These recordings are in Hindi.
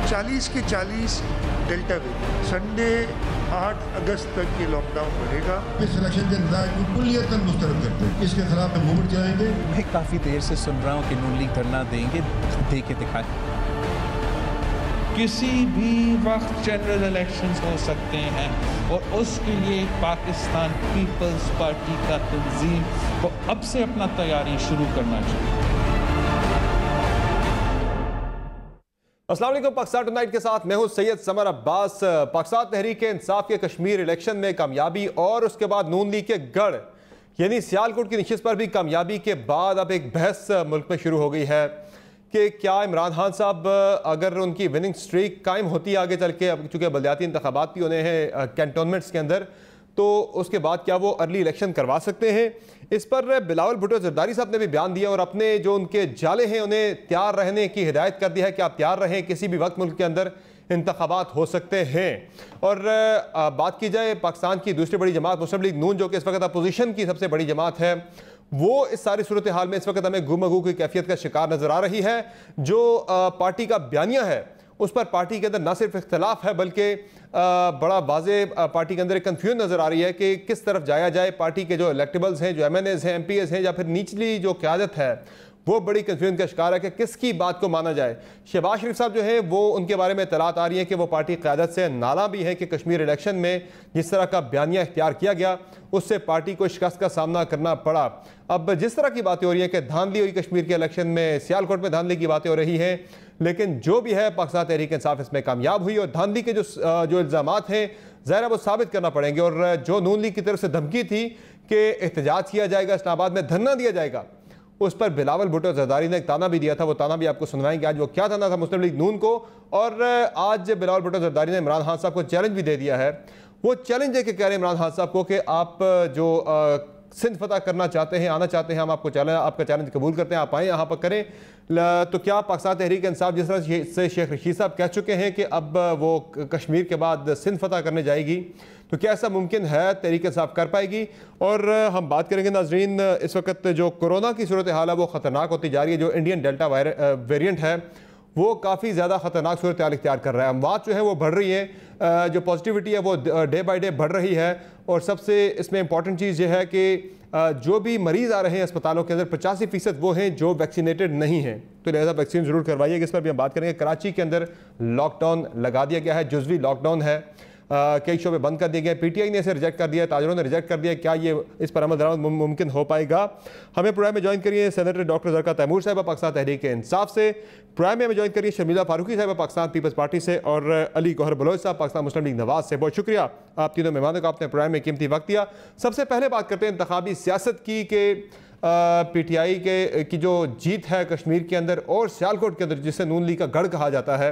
40 के 40 डेल्टा वेरिएंट। संडे 8 अगस्त तक ये लॉकडाउन बढ़ेगा। इस इलेक्शन के नतीजे को कुल्लियतन मुस्तरद करते हैं, इसके खिलाफ हम मूवमेंट चलाएंगे। मैं काफ़ी देर से सुन रहा हूँ कि नून लीग धरना देंगे, दे के दिखाएं। किसी भी वक्त जनरल इलेक्शंस हो सकते हैं और उसके लिए पाकिस्तान पीपल्स पार्टी का तंजीम को अब से अपना तैयारी शुरू करना चाहिए। अस्सलाम वालेकुम। पाकिस्तान टुनाइट के साथ मैं हूं सैयद समर अब्बास। पाकिस्तान तहरीक इंसाफ के कश्मीर इलेक्शन में कामयाबी और उसके बाद नून लीग के गढ़ यानी सियालकोट की नशिस्त पर भी कामयाबी के बाद अब एक बहस मुल्क में शुरू हो गई है कि क्या इमरान खान साहब अगर उनकी विनिंग स्ट्रीक कायम होती है आगे चल के, अब चूँकि बलदियाती इंतखाबात भी होने हैं कैंटोनमेंट्स के अंदर, तो उसके बाद क्या वो अर्ली इलेक्शन करवा सकते हैं। इस पर बिलावल भुट्टो जरदारी साहब ने भी बयान दिया और अपने जो उनके जाले हैं उन्हें तैयार रहने की हिदायत कर दी है कि आप तैयार रहें, किसी भी वक्त मुल्क के अंदर इंतखाबात हो सकते हैं। और बात की जाए पाकिस्तान की दूसरी बड़ी जमात मुस्लिम लीग नून, जो कि इस वक्त अपोजिशन की सबसे बड़ी जमात है, वो इस सारी सूरत हाल में इस वक्त हमें गुमगू की कैफियत का शिकार नजर आ रही है। जो पार्टी का बयानिया है उस पर पार्टी के अंदर न सिर्फ इख्तलाफ है बल्कि बड़ा वाज़े पार्टी के अंदर एक कन्फ्यूजन नज़र आ रही है कि किस तरफ जाया जाए। पार्टी के जो इलेक्टेबल्स हैं, जो MNAs हैं, MPs हैं, या फिर निचली जो क़यादत है वो बड़ी कन्फ्यूजन का शिकार है कि किसकी बात को माना जाए। शहबाज शरीफ साहब जो है वो उनके बारे में इत्तलात आ रही है कि वो पार्टी क़यादत से नाला भी है कि कश्मीर इलेक्शन में जिस तरह का बयानिया इख्तियार किया गया उससे पार्टी को शिकस्त का सामना करना पड़ा। अब जिस तरह की बातें हो रही हैं कि धांधली हुई कश्मीर के इलेक्शन में, सियालकोट में धांधली की बातें हो रही हैं, लेकिन जो भी है पाकिस्तान तहरीक इंसाफ इसमें कामयाब हुई और धांधली के जो इल्ज़ामात हैं ज़ाहिर वो साबित करना पड़ेंगे। और जो नून लीग की तरफ से धमकी थी कि एहतजाज किया जाएगा, इस्लामाबाद में धरना दिया जाएगा, उस पर बिलावल भुट्टो जरदारी ने एक ताना भी दिया था। वो ताना भी आपको सुनवाएंगे आज वो क्या ताना था मुस्लिम लीग नून को। और आज बिलावल भुट्टो जरदारी ने इमरान खान साहब को चैलेंज भी दे दिया है। वो चैलेंज है कि कह रहे हैं इमरान खान साहब को कि आप जो सिंध फतह करना चाहते हैं, आना चाहते हैं, हम आपको आपका चैलेंज कबूल करते हैं, आप आएँ यहाँ पर करें। तो क्या पाकिस्तान तहरीक इंसाफ जिस तरह से शेख रशीद साहब कह चुके हैं कि अब वो कश्मीर के बाद सिंध फतह करने जाएगी, तो क्या ऐसा मुमकिन है, तहरीक इंसाफ कर पाएगी? और हम बात करेंगे नाजरीन, इस वक्त जो कोरोना की सूरत हाल है वो ख़तरनाक होती जा रही है। जो इंडियन डेल्टा वेरिएंट है वो काफ़ी ज़्यादा ख़तरनाक सूरत हाल इख्तियार कर रहा है। अमवात जो है वो बढ़ रही है, जो पॉजिटिविटी है वो डे बाई डे बढ़ रही है। और सबसे इसमें इंपॉर्टेंट चीज़ ये है कि जो भी मरीज़ आ रहे हैं अस्पतालों के अंदर 85% वो हैं जो वैक्सीनेटेड नहीं हैं, तो लिहाजा वैक्सीन ज़रूर करवाइएगा। इस पर भी हम बात करेंगे। कराची के अंदर लॉकडाउन लगा दिया गया है, जुज़वी लॉकडाउन है, कई शोबे बंद कर दिए गए। PTI ने इसे रिजेक्ट कर दिया, ताजरों ने रिजेक्ट कर दिया। क्या ये इस पर अमल दरामद मुमकिन हो पाएगा? हमें प्रोग्राम में ज्वाइन करिए सेनेटर डॉक्टर ज़रका तैमूर साहिबा पाकिस्तान तहरीक इंसाफ से। प्रोग्राम में हमें ज्वाइन करिए शर्मिला फारूकी साहिबा पाकिस्तान पीपल्स पार्टी से और अली गौहर बलोच साहब पाकिस्तान मुस्लिम लीग नवाज से। बहुत शुक्रिया आप तीनों मेहमानों का, आपने प्रोग्राम में कीमती वक्त दिया। सबसे पहले बात करते हैं इंतखाबी सियासत की कि PTI की जो जीत है कश्मीर के अंदर और सियालकोट के अंदर, जिसे नून लीग का गढ़ कहा जाता है,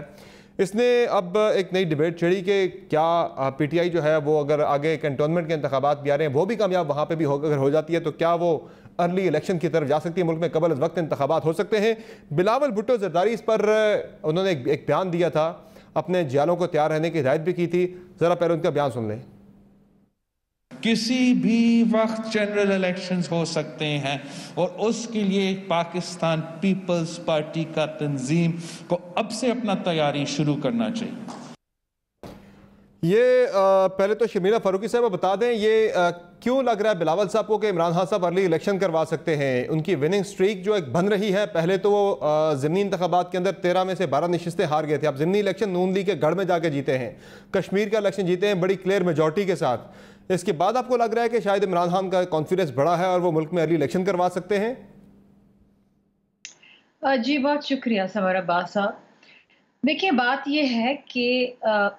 इसने अब एक नई डिबेट छेड़ी कि क्या PTI जो है वो अगर आगे कैंटोनमेंट के इंतखाबात भी आ रहे हैं वो भी कामयाब वहाँ पे भी अगर हो जाती है तो क्या वो अर्ली इलेक्शन की तरफ जा सकती है, मुल्क में कबल वक्त इंतखाबात हो सकते हैं। बिलावल भुट्टो जरदारी इस पर उन्होंने एक बयान दिया था, अपने जालों को तैयार रहने की हिदायत भी की थी। ज़रा पहले उनका बयान सुन लें। किसी भी वक्त जनरल इलेक्शंस हो सकते हैं और उसके लिए पाकिस्तान पीपल्स पार्टी का तंजीम को अब से अपना तैयारी शुरू करना चाहिए। ये पहले तो शर्मिला फारूकी साहब बता दें, ये क्यों लग रहा है बिलावल साहब को कि इमरान खान साहब अर्ली इलेक्शन करवा सकते हैं? उनकी विनिंग स्ट्रीक जो एक बन रही है, पहले तो वो ज़िमनी इंतखाबात के अंदर 13 में से 12 नशिस्तें हार गए थे। अब ज़िमनी इलेक्शन नून लीग के गढ़ में जाके जीते हैं, कश्मीर का इलेक्शन जीते हैं बड़ी क्लियर मेजॉरिटी के साथ। इसके बाद आपको लग रहा है कि शायद इमरान खान का कॉन्फिडेंस बड़ा है और वो मुल्क में अर्ली इलेक्शन करवा सकते हैं? जी बहुत शुक्रिया समर अब्बास साहब। देखिए बात यह है कि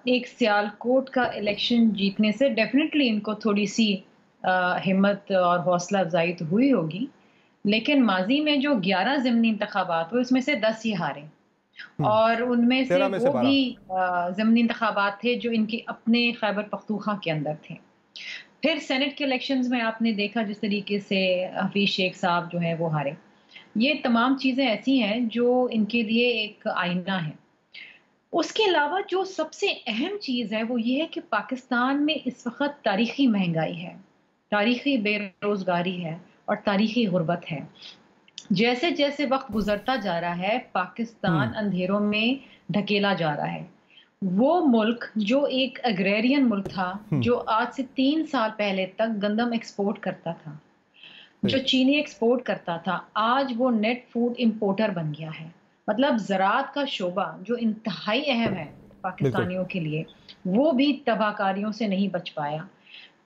एक सियालकोट का इलेक्शन जीतने से डेफिनेटली इनको थोड़ी सी हिम्मत और हौसला अफजाई तो हुई होगी, लेकिन माजी में जो 11 ज़िमनी इंतखाबात हुए उसमें से 10 ही हारे और उनमें से वो भी ज़िमनी इंतखाबात थे जो इनके अपने खैबर पख्तूनख्वा के अंदर थे। फिर सेनेट के इलेक्शंस में आपने देखा जिस तरीके से हफीज शेख साहब जो है वो हारे। ये तमाम चीज़ें ऐसी हैं जो इनके लिए एक आईना है। उसके अलावा जो सबसे अहम चीज़ है वो ये है कि पाकिस्तान में इस वक्त तारीखी महंगाई है, तारीखी बेरोज़गारी है और तारीखी गुर्बत है। जैसे जैसे वक्त गुजरता जा रहा है, पाकिस्तान अंधेरों में ढकेला जा रहा है। वो मुल्क जो एक एग्रेरियन मुल्क था, जो आज से 3 साल पहले तक गंदम एक्सपोर्ट करता था, जो चीनी एक्सपोर्ट करता था, आज वो नेट फूड इंपोर्टर बन गया है। मतलब ज़राअत का शोबा जो इंतहाई अहम है पाकिस्तानियों के लिए, वो भी तबाहकारियों से नहीं बच पाया।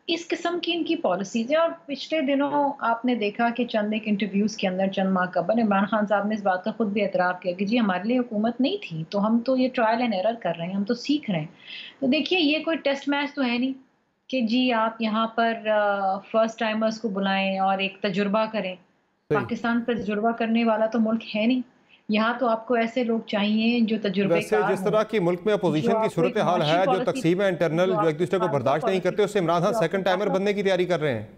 इस किस्म की इनकी पॉलिसीज है। और पिछले दिनों आपने देखा कि चंद एक इंटरव्यूज़ के अंदर चंद माह कबल इमरान खान साहब ने इस बात का खुद भी एतराफ़ किया कि जी हमारे लिए हुकूमत नहीं थी, तो हम तो ये ट्रायल एंड एरर कर रहे हैं, हम तो सीख रहे हैं। तो देखिए ये कोई टेस्ट मैच तो है नहीं कि जी आप यहाँ पर फर्स्ट टाइमर्स को बुलाएं और एक तजुर्बा करें। पाकिस्तान तजुर्बा करने वाला तो मुल्क है नहीं। यहाँ तो आपको ऐसे लोग चाहिए जो तजुर्बेकार। जिस तरह की मुल्क में अपोजिशन की सूरत हाल है, जो तकसीम है इंटरनल, जो एक दूसरे को बर्दाश्त नहीं करते, उससे इमरान खान सेकंड टाइमर बनने की तैयारी कर रहे हैं।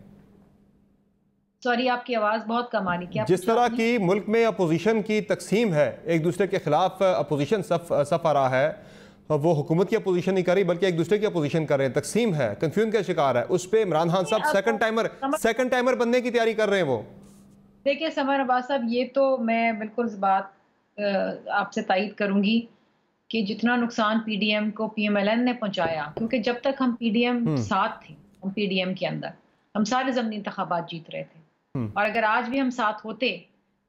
सॉरी आपकी आवाज़ बहुत कम आ रही है। जिस तरह की मुल्क में अपोजिशन की तकसीम है, एक दूसरे के खिलाफ अपोजिशन सफ आ रहा है, वो हुकूमत की अपोजिशन नहीं कर रही बल्कि एक दूसरे की अपोजिशन कर रहे हैं, तकसीम है, कंफ्यूजन का शिकार है, उस पर इमरान खान साहब सेकंड टाइमर बनने की तैयारी कर रहे हैं। वो देखिए समर अब्बास साहब, ये तो मैं बिल्कुल इस बात आपसे तायद करूंगी कि जितना नुकसान पीडीएम को पीएमएलएन ने पहुंचाया, क्योंकि जब तक हम पीडीएम साथ थे, हम पीडीएम के अंदर हम सारे ज़मीनी इंतखाबात जीत रहे थे, और अगर आज भी हम साथ होते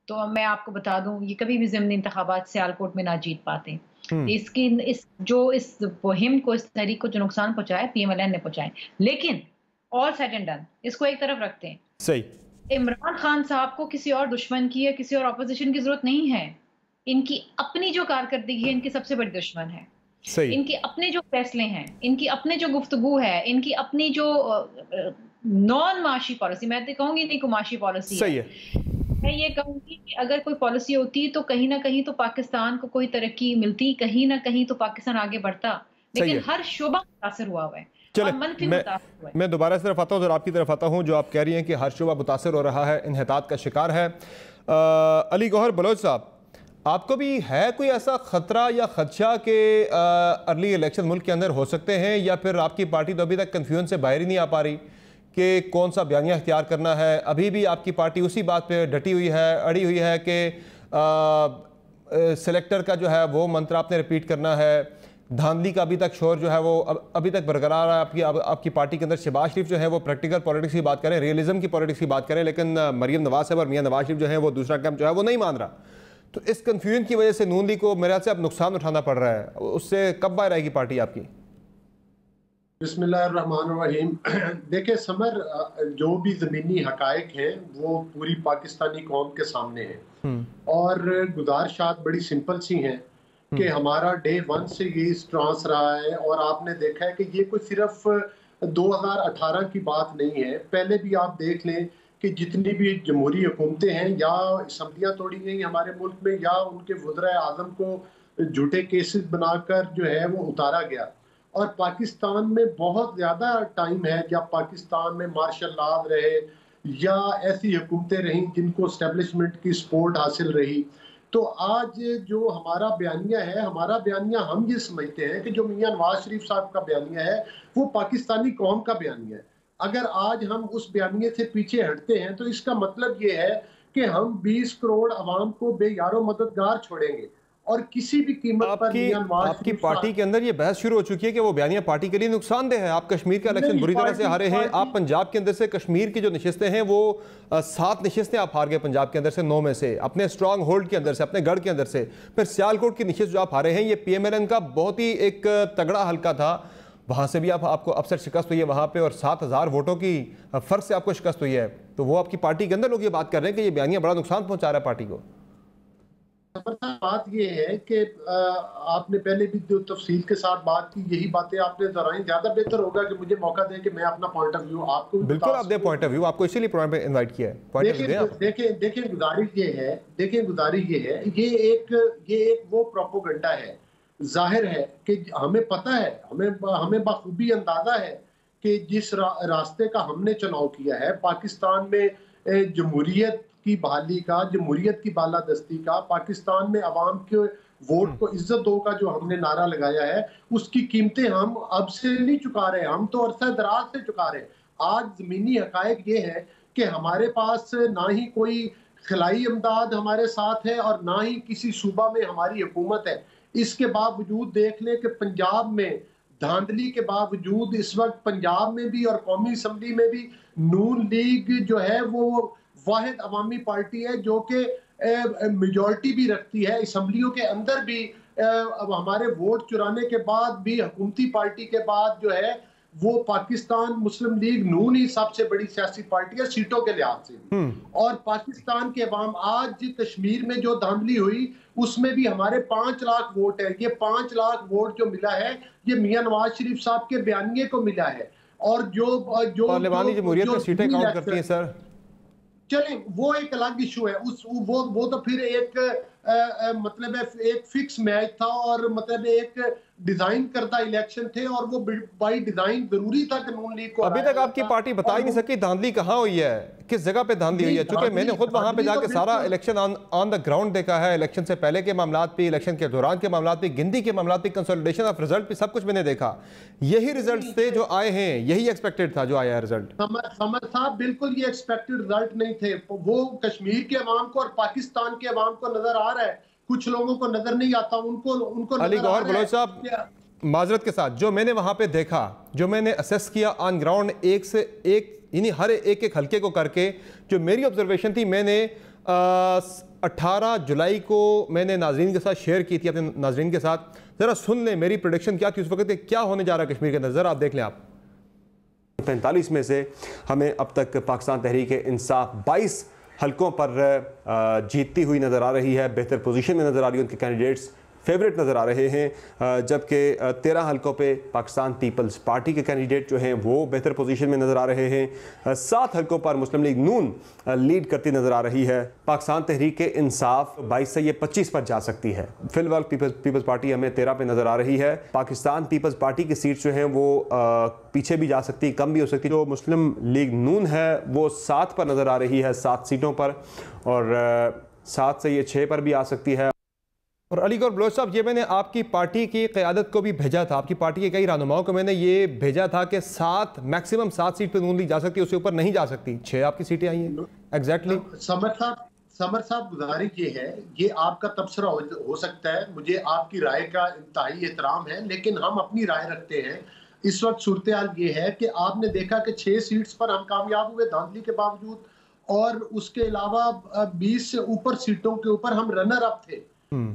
तो मैं आपको बता दूं ये कभी भी ज़मीनी इंतखाबात सियालकोट में ना जीत पाते। इस मुहिम को, इस तहरीक को जो नुकसान पहुंचाया पीएमएलएन ने पहुंचाया। लेकिन ऑल सेड एंड डन, इसको एक तरफ रखते हैं। सही, इमरान खान साहब को किसी और दुश्मन की या किसी और अपोजिशन की जरूरत नहीं है। इनकी अपनी जो कारकर्दगी है, इनकी सबसे बड़ी दुश्मन है। सही। इनके अपने जो फैसले हैं, इनकी अपने जो गुफ्तगू है, इनकी अपनी जो नॉन माशी पॉलिसी, मैं तो कहूंगी नहीं को माशी पॉलिसी सही है। मैं ये कहूंगी कि अगर कोई पॉलिसी होती तो कहीं ना कहीं तो पाकिस्तान को कोई तरक्की मिलती, कहीं ना कहीं तो पाकिस्तान आगे बढ़ता, लेकिन हर शोबा मुतासर हुआ है। चले, मैं दोबारा इस तरफ आता हूँ और आपकी तरफ आता हूँ। जो आप कह रही हैं कि हर शोबा मुतासर हो रहा है, इन्हितात का शिकार है। अली गौहर बलोच साहब, आपको भी है कोई ऐसा खतरा या खदशा कि अर्ली इलेक्शन मुल्क के अंदर हो सकते हैं, या फिर आपकी पार्टी तो अभी तक कन्फ्यूजन से बाहर ही नहीं आ पा रही कि कौन सा बयानिया इख्तियार करना है? अभी भी आपकी पार्टी उसी बात पे डटी हुई है, अड़ी हुई है कि सेलेक्टर का जो है वो मंत्र आपने रिपीट करना है। धांधली का अभी तक शोर जो है वो अभी तक बरकरार है आपकी पार्टी के अंदर। शहबाज शरीफ जो है वो प्रैक्टिकल पॉलिटिक्स की बात करें, रियलिज्म की पॉलिटिक्स की बात करें, लेकिन मरियम नवाज साहब और मियां नवाज शरीफ जो है वो दूसरा कैंप जो है वो नहीं मान रहा। तो इस कन्फ्यूजन की वजह से नून लीग को मेरे ख्याल से अब नुकसान उठाना पड़ रहा है। उससे कब बाहर आएगी पार्टी आपकी? बिस्मिल्लाहिर्रहमानिर्रहीम। देखिए समर, जो भी ज़मीनी हकायक हैं वो पूरी पाकिस्तानी कौम के सामने हैं, और गुजारिशात बड़ी सिंपल सी हैं कि हमारा डे 1 से ये स्ट्रांस रहा है। और आपने देखा है कि ये कोई सिर्फ 2018 की बात नहीं है, पहले भी आप देख लें कि जितनी भी जमहूरी हुकूमतें हैं, या असम्बलियाँ तोड़ी गई हमारे मुल्क में, या उनके वज़ीर आज़म को झूठे केसेस बनाकर जो है वो उतारा गया। और पाकिस्तान में बहुत ज़्यादा टाइम है जब पाकिस्तान में मार्शल लॉ रहे या ऐसी हुकूमतें रहीं जिनको एस्टेब्लिशमेंट की सपोर्ट हासिल रही। तो आज जो हमारा बयानिया है, हमारा बयानिया हम ये समझते हैं कि जो मियां नवाज शरीफ साहब का बयानिया है वो पाकिस्तानी कौम का बयानिया है। अगर आज हम उस बयानिए से पीछे हटते हैं तो इसका मतलब ये है कि हम 20 करोड़ अवाम को बेयारो मददगार छोड़ेंगे, और किसी भी कीमत पर आपकी पार्टी के अंदर ये बहस शुरू हो चुकी है कि वो बयानिया पार्टी के लिए नुकसानदेह है। आप कश्मीर का इलेक्शन बुरी तरह से हारे हैं। आप पंजाब के अंदर से कश्मीर की जो नशिस्तें हैं वो 7 नशिस्तें आप हार गए पंजाब के अंदर से, 9 में से, अपने स्ट्रांग होल्ड के अंदर से, अपने गढ़ के अंदर से। फिर सियालकोट की नशिस्त जो आप हारे हैं, ये पीएमएलएन का बहुत ही एक तगड़ा हल्का था, वहाँ से भी आपको अपसेट शिकस्त हुई है वहाँ पे, और 7000 वोटों की फर्क से आपको शिकस्त हुई है। तो वो आपकी पार्टी के अंदर लोग ये बात कर रहे हैं कि ये बयानिया बड़ा नुकसान पहुँचा रहा है पार्टी को। बात ये है कि आपने पहले भी जो तफसील के साथ बात की, यही बातें आपने दोहराई। ज्यादा बेहतर होगा कि मुझे मौका दें कि मैं अपना पॉइंट ऑफ व्यू आपको बिल्कुल आप दे पॉइंट ऑफ व्यू, आपको इसीलिए प्रोग्राम पे इनवाइट किया है। देखिए गुजारिश ये है, ये एक वो प्रोपोगंडा है। जाहिर है कि हमें पता है, हमें बखूबी अंदाजा है कि जिस रास्ते का हमने चुनाव किया है, पाकिस्तान में जमहूरियत की बहाली का, जमहूरियत की बालादस्ती का, पाकिस्तान में अवाम के वोट को इज्जत दो का जो हमने नारा लगाया है, उसकी कीमतें हम अब से नहीं चुका रहे, हम तो अरसा दराज से चुका रहे। आज जमीनी हकायक ये है कि हमारे पास ना ही कोई खिलाई इमदाद हमारे साथ है और ना ही किसी सूबा में हमारी हुकूमत है। इसके बावजूद देख लें कि पंजाब में धांधली के बावजूद इस वक्त पंजाब में भी और कौमी असम्बली में भी नून लीग जो है वो वाहिद अवामी पार्टी है जो कि मेजॉरिटी भी रखती है। असम्बलियों के अंदर भी अब हमारे वोट चुराने के बाद भी हुकूमती पार्टी के बाद जो है वो पाकिस्तान मुस्लिम लीग नून ही सबसे बड़ी सियासी पार्टी है सीटों के लिहाज से भी। और पाकिस्तान के अवाम आज कश्मीर में जो धांधली हुई उसमें भी हमारे 5 लाख वोट है। ये 5 लाख वोट जो मिला है ये मियां नवाज शरीफ साहब के बयानिए को मिला है। और जो पार्लिमानी जमहूरियत में सीटें काउंट करती हैं सर, चलें वो एक अलग इशू है। वो तो फिर एक मतलब एक फिक्स मैच था और मतलब एक डिजाइन करता इलेक्शन थे और वो बाई डिजाइन जरूरी था कि नून लीग को। अभी तक आपकी पार्टी बता ही नहीं सकी धांधली कहाँ हुई है, किस जगह पे धांधली हुई है, क्योंकि मैंने खुद वहां पे जाके सारा इलेक्शन ऑन द ग्राउंड देखा है। इलेक्शन से पहले के मामला पे, इलेक्शन के दौरान के मामला पे, गिनती के मामला पे, कंसोलिडेशन ऑफ रिजल्ट पे, सब कुछ मैंने देखा। यही रिजल्ट थे जो आए हैं, यही एक्सपेक्टेड था जो आया है रिजल्ट। समर साहब बिल्कुल ये एक्सपेक्टेड रिजल्ट नहीं थे। वो कश्मीर के अवाम को और पाकिस्तान के अवाम को नजर आ रहा है, कुछ लोगों को नजर नहीं आता। उनको अली गौहर बलोच साहब माजरत के साथ जो मैंने वहां पे देखा, जो मैंने असेस किया ऑन ग्राउंड, एक से एक यानी हर एक हल्के को करके जो मेरी ऑब्जर्वेशन थी, मैंने 18 जुलाई को मैंने नाजरीन के साथ शेयर की थी, अपने नाजरीन के साथ। ज़रा सुन लें मेरी प्रेडिक्शन क्या थी उस वक्त, क्या होने जा रहा है कश्मीर के अंदर, ज़रा आप देख लें। आप 45 में से हमें अब तक पाकिस्तान तहरीक इंसाफ 22 हल्कों पर जीतती हुई नज़र आ रही है, बेहतर पोजीशन में नज़र आ रही है, उनके कैंडिडेट्स फेवरेट नज़र आ रहे हैं, जबकि 13 हल्कों पे पाकिस्तान पीपल्स पार्टी के कैंडिडेट जो हैं वो बेहतर पोजीशन में नज़र आ रहे हैं। 7 हल्कों पर मुस्लिम लीग नून लीड करती नज़र आ रही है। पाकिस्तान तहरीक इंसाफ 22 से ये 25 पर जा सकती है। फिलहाल पीपल्स पार्टी हमें 13 पे नज़र आ रही है। पाकिस्तान पीपल्स पार्टी की सीट जो हैं वो पीछे भी जा सकती, कम भी हो सकती। जो मुस्लिम लीग नून है वो 7 पर नज़र आ रही है, 7 सीटों पर, और 7 से ये 6 पर भी आ सकती है। और अली गौहर बलोच साहब, ये मैंने आपकी पार्टी की क़यादत को भी भेजा था, आपकी पार्टी के कई रहनुमाओं को मैंने ये भेजा था कि 7 मैक्सिमम 7 सीट पे नून लीग जा सकती है, उससे ऊपर नहीं जा सकती। 6 आपकी सीटें आई हैं एग्जैक्टली। समर साहब गुजारिश ये है, ये आपका तबसरा हो सकता है, मुझे आपकी राय का इंतहाई एहतराम है, लेकिन हम अपनी राय रखते हैं। इस वक्त सूरत हाल ये है कि आपने देखा कि 6 सीट्स पर हम कामयाब हुए धांधली के बावजूद, और उसके अलावा 20 से ऊपर सीटों के ऊपर हम रनर अप थे,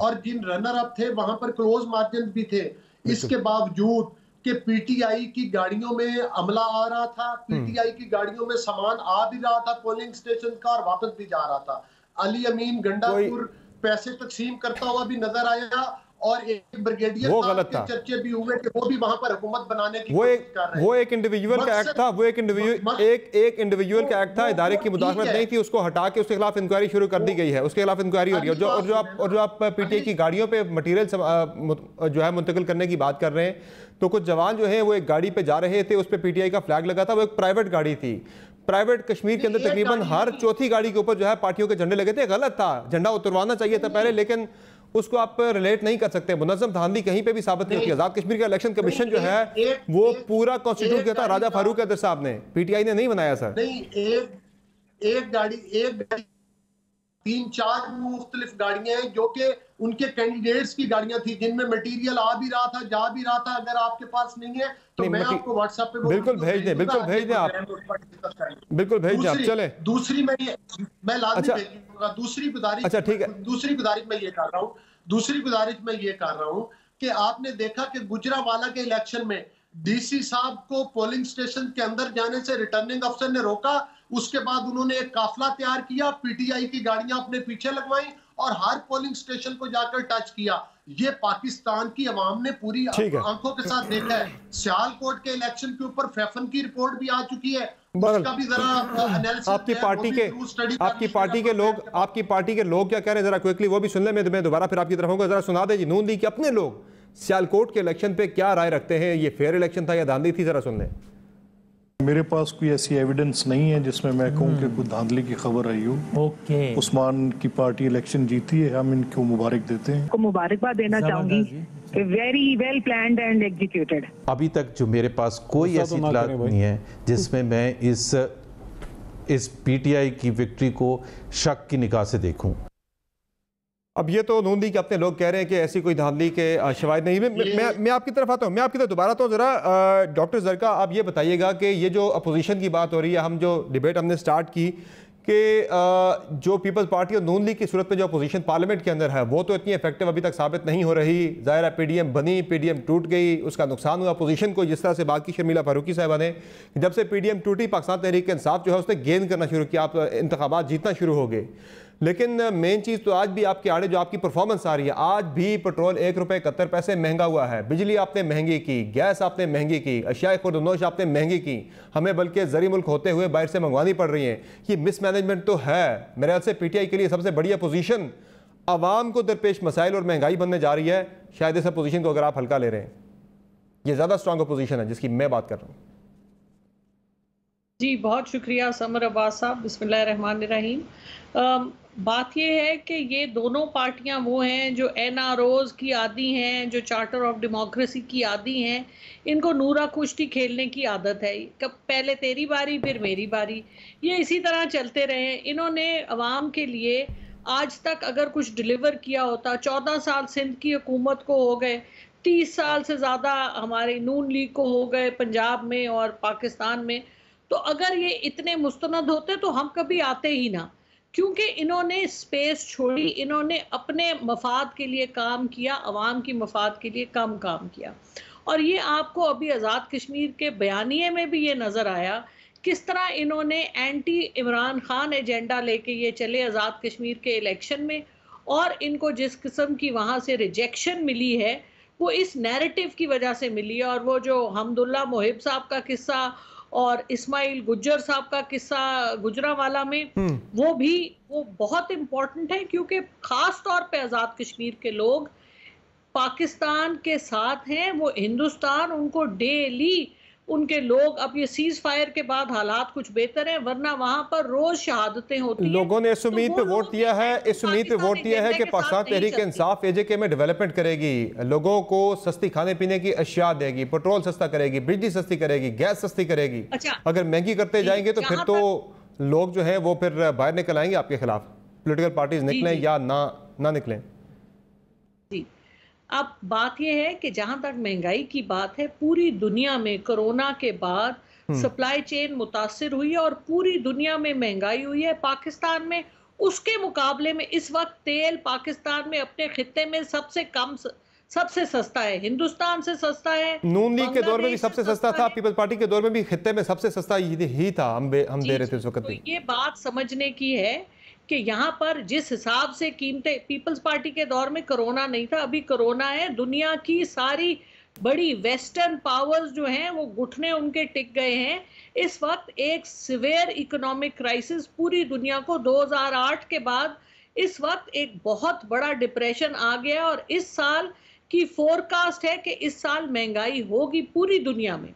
और जिन रनर अप थे वहां पर क्लोज मार्जिन भी थे। इसके बावजूद कि पीटीआई की गाड़ियों में अमला आ रहा था, पीटीआई की गाड़ियों में सामान आ भी रहा था पोलिंग स्टेशन का और वापस भी जा रहा था। अली अमीन गंडापुर पैसे तकसीम करता हुआ भी नजर आया, और एक ब्रिगेडियर वो गलत था, चर्चे भी हुए कि वो भी वहां पर हुकूमत बनाने की वो एक इंडिविजुअल का एक्ट था, वो एक इंडिविजुअल का एक्ट था, इदारे की मुदाखलत नहीं थी, उसको हटा के उसके खिलाफ इंक्वायरी शुरू कर दी गई है, उसके खिलाफ इंक्वायरी हो रही है। और जो आप पीटीआई की गाड़ियों पे मटीरियल जो है मुंतकिल करने की बात कर रहे हैं, तो कुछ जवान जो है वो एक गाड़ी पे जा रहे थे, उस पर पीटीआई का फ्लैग लगा था, वो एक प्राइवेट गाड़ी थी। प्राइवेट कश्मीर के अंदर तकरीबन हर चौथी गाड़ी के ऊपर जो है पार्टियों के झंडे लगे थे। गलत था, झंडा उतरवाना चाहिए था पहले, लेकिन उसको आप रिलेट नहीं कर सकते। मुनज़्ज़म धांधली कहीं पे भी साबित नहीं होती। आज़ाद कश्मीर का इलेक्शन कमीशन जो है वो पूरा कॉन्स्टिट्यूट किया था राजा फारूक अदर साहब ने, पीटीआई ने नहीं बनाया सर। नहीं, एक गाड़ी 3-4 मुख्तलिफ गाड़ियां हैं जो कि उनके कैंडिडेट्स की गाड़ियां थी, जिनमें मटेरियल आ भी रहा था, जा भी रहा था। अगर आपके पास नहीं है तो मैं आपको व्हाट्सएप पे बिल्कुल भेज दें, बिल्कुल भेज दें आप, बिल्कुल भेज दें आप। चले दूसरी मैं लाजमी भेजूंगा। दूसरी गुजारिश, अच्छा ठीक है, दूसरी गुजारिश मैं ये कर रहा हूँ कि आपने देखा कि गुजरावाला के इलेक्शन में डीसी साहब को पोलिंग स्टेशन के अंदर जाने से रिटर्निंग अफसर ने रोका। उसके बाद उन्होंने एक काफिला तैयार किया, पीटीआई की गाड़ियां अपने पीछे लगवाई और हर पोलिंग स्टेशन को जाकर टच किया। ये पाकिस्तान की अवाम ने पूरी आंखों के साथ देखा है। सियालकोट के इलेक्शन के ऊपर फैफन की रिपोर्ट भी आ चुकी है, उसका भी जरा एनालिसिस। आपकी पार्टी के लोग क्या कह रहे हैं जरा क्विकली वो भी सुन ले। मैं दोबारा फिर आपकी तरफ जरा सुना दे जी। नून लीग के अपने लोग सियालकोट के इलेक्शन पे क्या राय रखते हैं, ये फेयर इलेक्शन था या धांधली थी, जरा सुन लें। मेरे पास कोई ऐसी एविडेंस नहीं है जिसमें मैं कहूँ कि कोई धांधली की खबर आई हो। उस्मान की पार्टी इलेक्शन जीती है, हम इनको मुबारक देते हैं। को मुबारकबाद देना चाहूंगी, very well planned and executed. अभी तक जो मेरे पास कोई ऐसी इत्तला नहीं है जिसमें मैं इस पीटीआई की विक्ट्री को शक की निगाह से देखूं। अब ये तो नून लीग के अपने लोग कह रहे हैं कि ऐसी कोई धांधली के शवाहिद नहीं। मैं आपकी तरफ आता हूँ, मैं आपकी तरफ दोबारा आता हूँ। ज़रा डॉक्टर ज़रका आप ये बताइएगा कि ये जो अपोजिशन की बात हो रही है, हम जो डिबेट हमने स्टार्ट की कि जो पीपल्स पार्टी और नून लीग की सूरत में जो अपोजिशन पार्लियामेंट के अंदर है वो तो इतनी इफेक्टिव अभी तक साबित नहीं हो रही। ज़ाहिर है पीडीएम बनी, पीडीएम टूट गई, उसका नुकसान हुआ अपोजिशन को, जिस तरह से बात की शर्मिला फारूकी साहबा ने। जब से पीडीएम टूटी, पाकिस्तान तहरीक इंसाफ जो है उसने गेन करना शुरू किया, आप इंतखाबात जीतना शुरू हो गए। लेकिन मेन चीज़ तो आज भी आपके आड़े जो आपकी परफॉर्मेंस आ रही है, आज भी पेट्रोल ₹1.71 महंगा हुआ है, बिजली आपने महंगी की, गैस आपने महंगी की, अशियाए खुर्दनोश आपने महंगी की, हमें बल्कि ज़री मुल्क होते हुए बाहर से मंगवानी पड़ रही हैं। ये मिसमैनेजमेंट तो है। मेरे ख्याल से पीटीआई के लिए सबसे बड़ी अपोजिशन आवाम को दरपेश मसाइल और महंगाई बनने जा रही है। शायद इस अपोजिशन को अगर आप हल्का ले रहे हैं, ये ज़्यादा स्ट्रॉन्ग अपोजिशन है जिसकी मैं बात कर रहा हूँ। जी बहुत शुक्रिया समर अब्बास साहब, बिस्मिल्लाहिर्रहमानिर्रहीम। बात यह है कि ये दोनों पार्टियां वो हैं जो एनआरओज की आदी हैं, जो चार्टर ऑफ डेमोक्रेसी की आदी हैं। इनको नूरा कुश्ती खेलने की आदत है, कब पहले तेरी बारी फिर मेरी बारी, ये इसी तरह चलते रहे। इन्होंने अवाम के लिए आज तक अगर कुछ डिलीवर किया होता, 14 साल सिंध की हुकूमत को हो गए, 30 साल से ज़्यादा हमारे नून लीग को हो गए पंजाब में और पाकिस्तान में, तो अगर ये इतने मुस्तनद होते तो हम कभी आते ही ना, क्योंकि इन्होंने स्पेस छोड़ी, इन्होंने अपने मफाद के लिए काम किया, अवाम की मफाद के लिए कम काम किया। और ये आपको अभी आज़ाद कश्मीर के बयानिए में भी ये नज़र आया किस तरह इन्होंने एंटी इमरान खान एजेंडा लेके ये चले आज़ाद कश्मीर के इलेक्शन में, और इनको जिस किस्म की वहाँ से रिजेक्शन मिली है वो इस नैरेटिव की वजह से मिली है। और वो जो हमदुल्ला मोहिब साहब का किस्सा और इस्माइल गुज्जर साहब का किस्सा गुजरांवाला में, वो बहुत इम्पोर्टेंट है, क्योंकि ख़ास तौर पे आज़ाद कश्मीर के लोग पाकिस्तान के साथ हैं। वो हिंदुस्तान उनको डेली उनके लोग, अब ये सीज फायर के बाद हालात कुछ बेहतर हैं, वरना वहां पर रोज शहादतें होती हैं। लोगों ने इस उम्मीद पे वोट दिया है, इस उम्मीद पे वोट दिया है कि पाकिस्तान तहरीक इंसाफ एजेके में डेवलपमेंट करेगी, लोगों को सस्ती खाने पीने की अशिया देगी, पेट्रोल सस्ता करेगी, बिजली सस्ती करेगी, गैस सस्ती करेगी। अगर महंगी करते जाएंगे तो फिर तो लोग जो है वो फिर बाहर निकल आएंगे आपके खिलाफ, पोलिटिकल पार्टीज निकलें या ना निकलें। अब बात यह है कि जहां तक महंगाई की बात है, पूरी दुनिया में कोरोना के बाद सप्लाई चेन मुतासिर हुई है और पूरी दुनिया में महंगाई हुई है। पाकिस्तान में उसके मुकाबले में इस वक्त तेल पाकिस्तान में अपने खित्ते में सबसे सस्ता है, हिंदुस्तान से सस्ता है। नून लीग के दौर में भी सबसे सस्ता था, पीपल्स पार्टी के दौर में भी खित्ते में सबसे सस्ता ही था, हम दे रहे थे उस वक्त भी। ये बात समझने की है कि यहाँ पर जिस हिसाब से कीमतें, पीपल्स पार्टी के दौर में कोरोना नहीं था, अभी कोरोना है। दुनिया की सारी बड़ी वेस्टर्न पावर्स जो हैं वो घुटने उनके टिक गए हैं। इस वक्त एक सिवियर इकोनॉमिक क्राइसिस पूरी दुनिया को 2008 के बाद इस वक्त एक बहुत बड़ा डिप्रेशन आ गया, और इस साल की फोरकास्ट है कि इस साल महंगाई होगी पूरी दुनिया में।